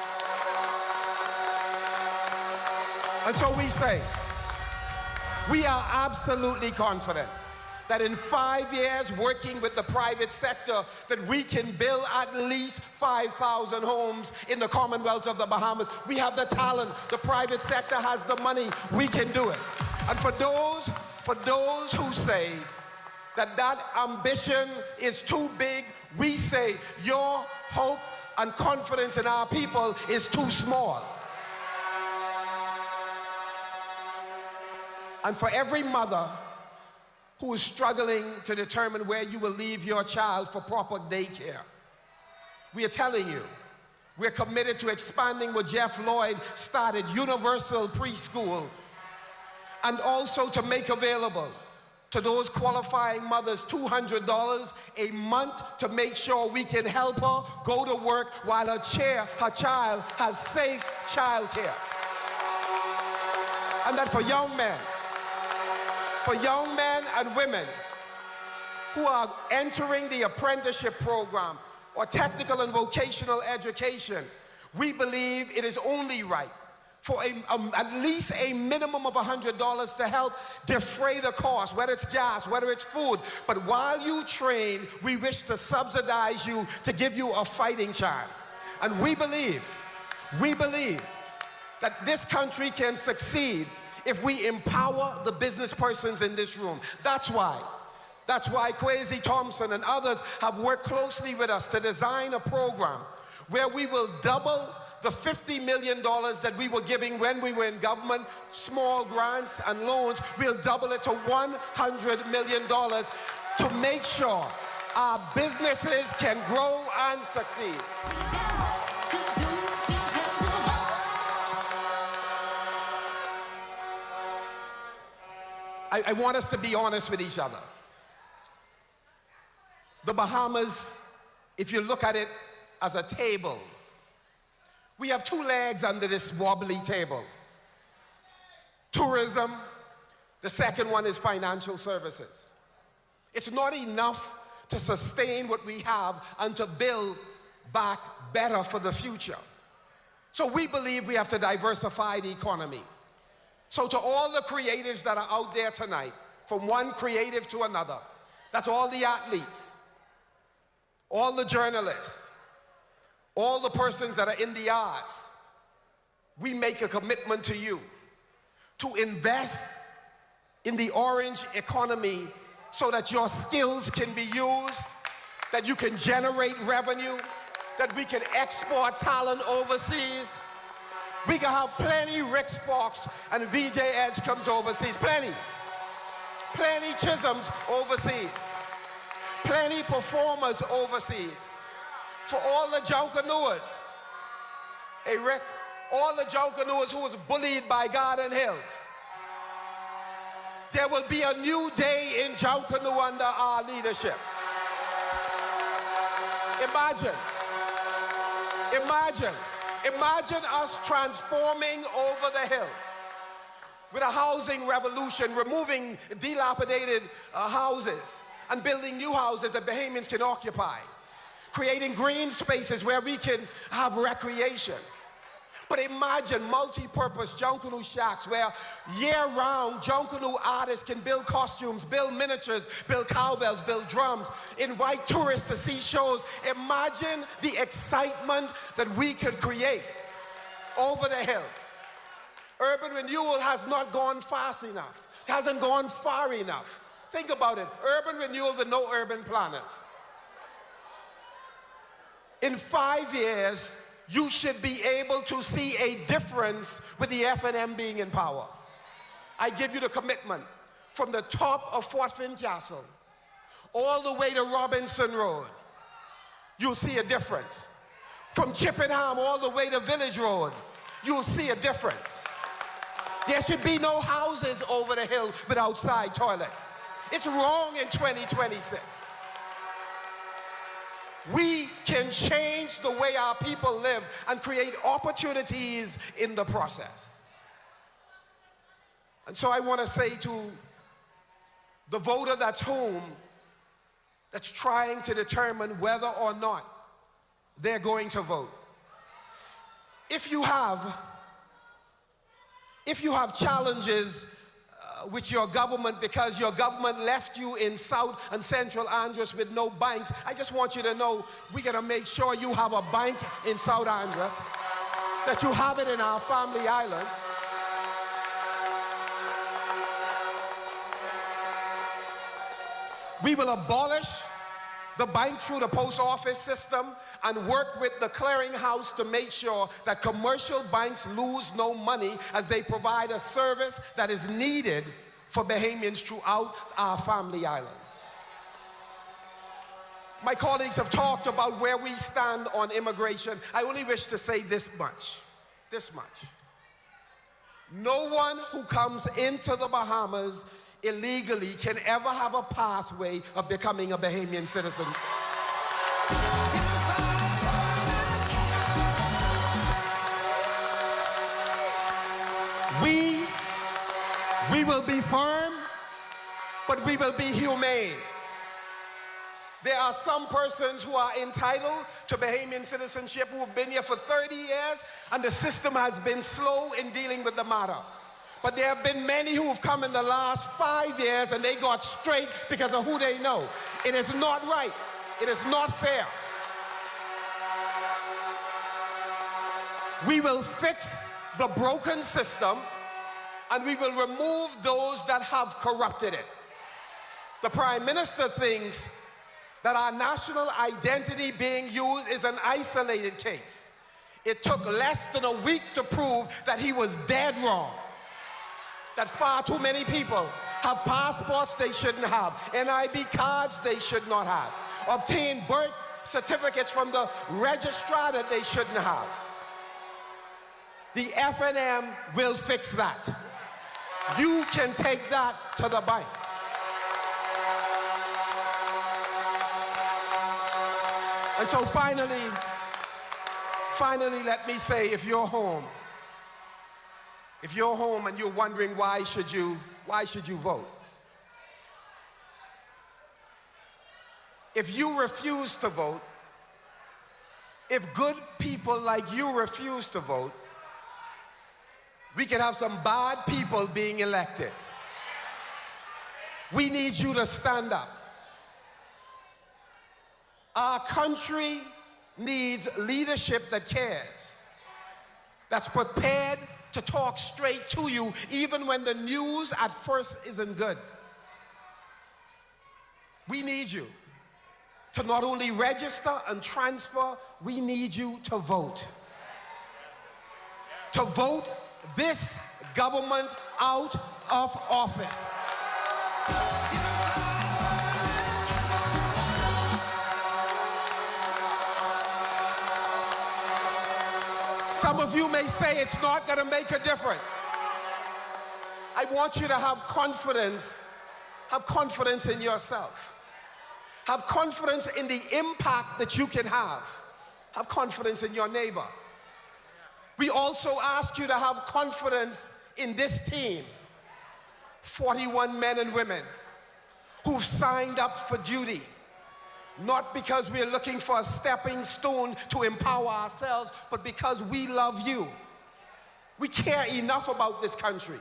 Speaker 2: And so we say, we are absolutely confident that in 5 years working with the private sector that we can build at least 5,000 homes in the Commonwealth of the Bahamas. We have the talent, the private sector has the money, we can do it. And for those who say that ambition is too big, we say your hope and confidence in our people is too small. And for every mother who is struggling to determine where you will leave your child for proper daycare, we are telling you, we're committed to expanding what Jeff Lloyd started, universal preschool, and also to make available to those qualifying mothers $200 a month to make sure we can help her go to work while her child has safe childcare. And that for young men and women who are entering the apprenticeship program or technical and vocational education, we believe it is only right for at least a minimum of $100 to help defray the cost, whether it's gas, whether it's food. But while you train, we wish to subsidize you to give you a fighting chance. And we believe that this country can succeed if we empower the business persons in this room. That's why Kwesi Thompson and others have worked closely with us to design a program where we will double the $50 million that we were giving when we were in government, small grants and loans. We'll double it to $100 million to make sure our businesses can grow and succeed. I want us to be honest with each other. The Bahamas, if you look at it as a table, we have two legs under this wobbly table. Tourism, the second one is financial services. It's not enough to sustain what we have and to build back better for the future. So we believe we have to diversify the economy. So to all the creatives that are out there tonight, from one creative to another, that's all the athletes, all the journalists, all the persons that are in the arts, we make a commitment to you to invest in the orange economy so that your skills can be used, that you can generate revenue, that we can export talent overseas. We can have plenty Rick Fox and VJ Edge comes overseas, plenty Chisholms overseas, plenty performers overseas. For all the Junkanouers, hey Rick, all the Junkanouers who was bullied by Garden Hills, There will be a new day in Jonkanu under our leadership. Imagine us transforming over the hill with a housing revolution, removing dilapidated houses and building new houses that Bahamians can occupy, creating green spaces where we can have recreation. But imagine multi-purpose Jonkanu shacks where year-round Jonkanu artists can build costumes, build miniatures, build cowbells, build drums, invite tourists to see shows. Imagine the excitement that we could create over the hill. Urban renewal has not gone fast enough, hasn't gone far enough. Think about it, urban renewal with no urban planners. In 5 years, you should be able to see a difference with the FNM being in power. I give you the commitment. From the top of Fort Fincastle all the way to Robinson Road, you'll see a difference. From Chippenham all the way to Village Road, you'll see a difference. There should be no houses over the hill with outside toilet. It's wrong in 2026. We can change the way our people live and create opportunities in the process. And so I want to say to the voter that's home, that's trying to determine whether or not they're going to vote. If you have challenges with your government because your government left you in South and Central Andros with no banks, I just want you to know we gotta make sure you have a bank in South Andros, that you have it in our family islands. We will abolish the bank through the post office system and work with the clearinghouse to make sure that commercial banks lose no money as they provide a service that is needed for Bahamians throughout our family islands. My colleagues have talked about where we stand on immigration. I only wish to say this much. No one who comes into the Bahamas illegally can ever have a pathway of becoming a Bahamian citizen. We will be firm, but we will be humane. There are some persons who are entitled to Bahamian citizenship who have been here for 30 years, and the system has been slow in dealing with the matter. But there have been many who have come in the last 5 years and they got straight because of who they know. It is not right. It is not fair. We will fix the broken system and we will remove those that have corrupted it. The Prime Minister thinks that our national identity being used is an isolated case. It took less than a week to prove that he was dead wrong. That far too many people have passports they shouldn't have, NIB cards they should not have, obtain birth certificates from the registrar that they shouldn't have. The FNM will fix that. You can take that to the bank. And so finally, let me say, if you're home and you're wondering why should you vote? If you refuse to vote, if good people like you refuse to vote, we can have some bad people being elected. We need you to stand up. Our country needs leadership that cares, that's prepared to talk straight to you even when the news at first isn't good. We need you to not only register and transfer, we need you to vote. To vote this government out of office. Some of you may say it's not going to make a difference. I want you to have confidence in yourself. Have confidence in the impact that you can have. Have confidence in your neighbor. We also ask you to have confidence in this team. 41 men and women who've signed up for duty, not because we're looking for a stepping stone to empower ourselves, but because we love you. We care enough about this country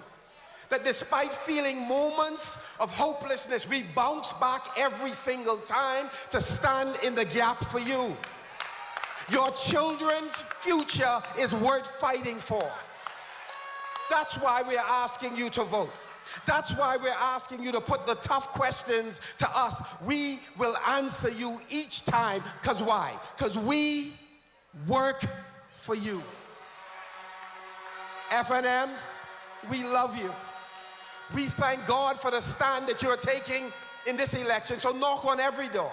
Speaker 2: that despite feeling moments of hopelessness, we bounce back every single time to stand in the gap for you. Your children's future is worth fighting for. That's why we're asking you to vote. That's why we're asking you to put the tough questions to us. We will answer you each time. Because why? Because we work for you. FNMs, we love you. We thank God for the stand that you're taking in this election. So knock on every door.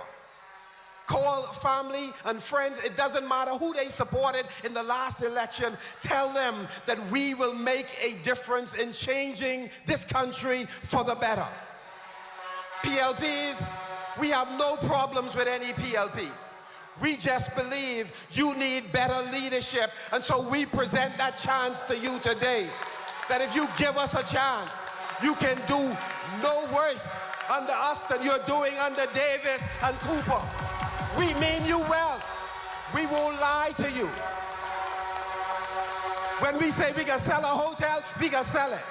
Speaker 2: Call family and friends. It doesn't matter who they supported in the last election. Tell them that we will make a difference in changing this country for the better. PLPs, we have no problems with any PLP. We just believe you need better leadership. And so we present that chance to you today. That if you give us a chance, you can do no worse under us than you're doing under Davis and Cooper. We mean you well. We won't lie to you. When we say we can sell a hotel, we can sell it.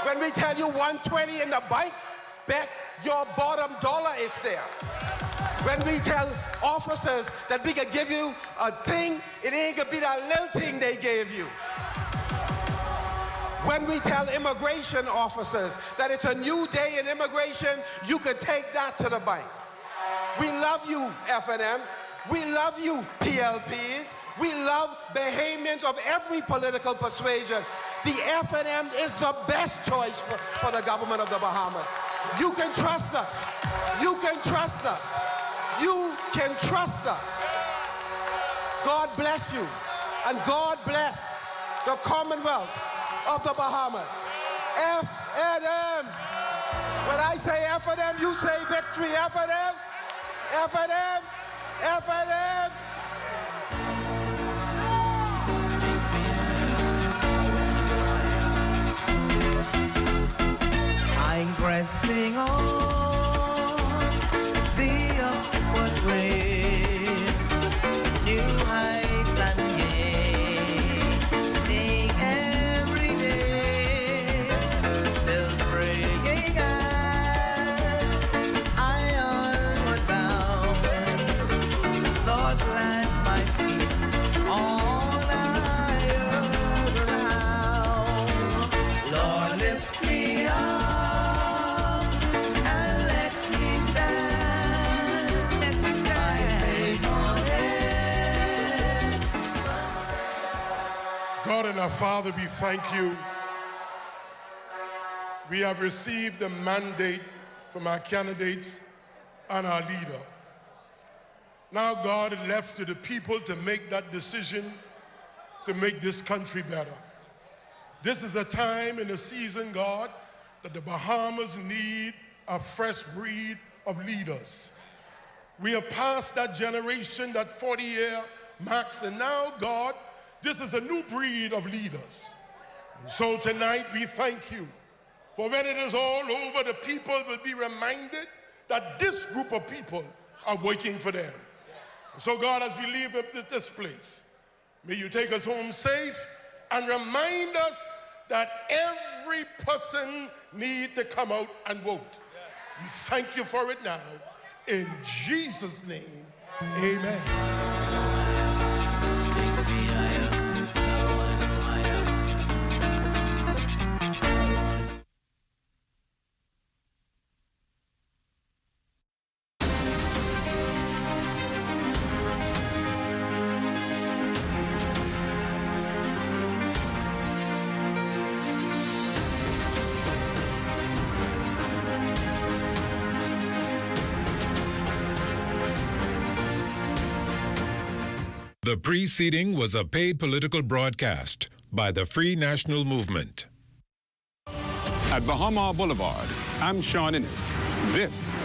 Speaker 2: When we tell you 120 in the bank, bet your bottom dollar it's there. When we tell officers that we can give you a thing, it ain't gonna be that little thing they gave you. When we tell immigration officers that it's a new day in immigration, you could take that to the bank. We love you, FNMs. We love you, PLPs. We love Bahamians of every political persuasion. The FNM is the best choice for the government of the Bahamas. You can trust us. You can trust us. You can trust us. God bless you. And God bless the Commonwealth of the Bahamas. FNMs. When I say FNM, you say victory. FNMs. FNMs. FNMs.
Speaker 1: I'm pressing on the upward way, new heights and gaining every day, still praying as I onward bound. Lord, plant my feet on higher ground. Lord, lift me up.
Speaker 20: God and our Father, we thank you. We have received the mandate from our candidates and our leader. Now, God, it left to the people to make that decision to make this country better. This is a time in the season, God, that the Bahamas need a fresh breed of leaders. We have passed that generation, that 40-year max, and now, God, this is a new breed of leaders. So tonight we thank you for when it is all over, the people will be reminded that this group of people are working for them. So God, as we leave this place, may you take us home safe and remind us that every person needs to come out and vote. We thank you for it now. In Jesus' name, amen.
Speaker 4: The preceding was a paid political broadcast by the Free National Movement.
Speaker 3: At Bahama Boulevard, I'm Sean Innes. This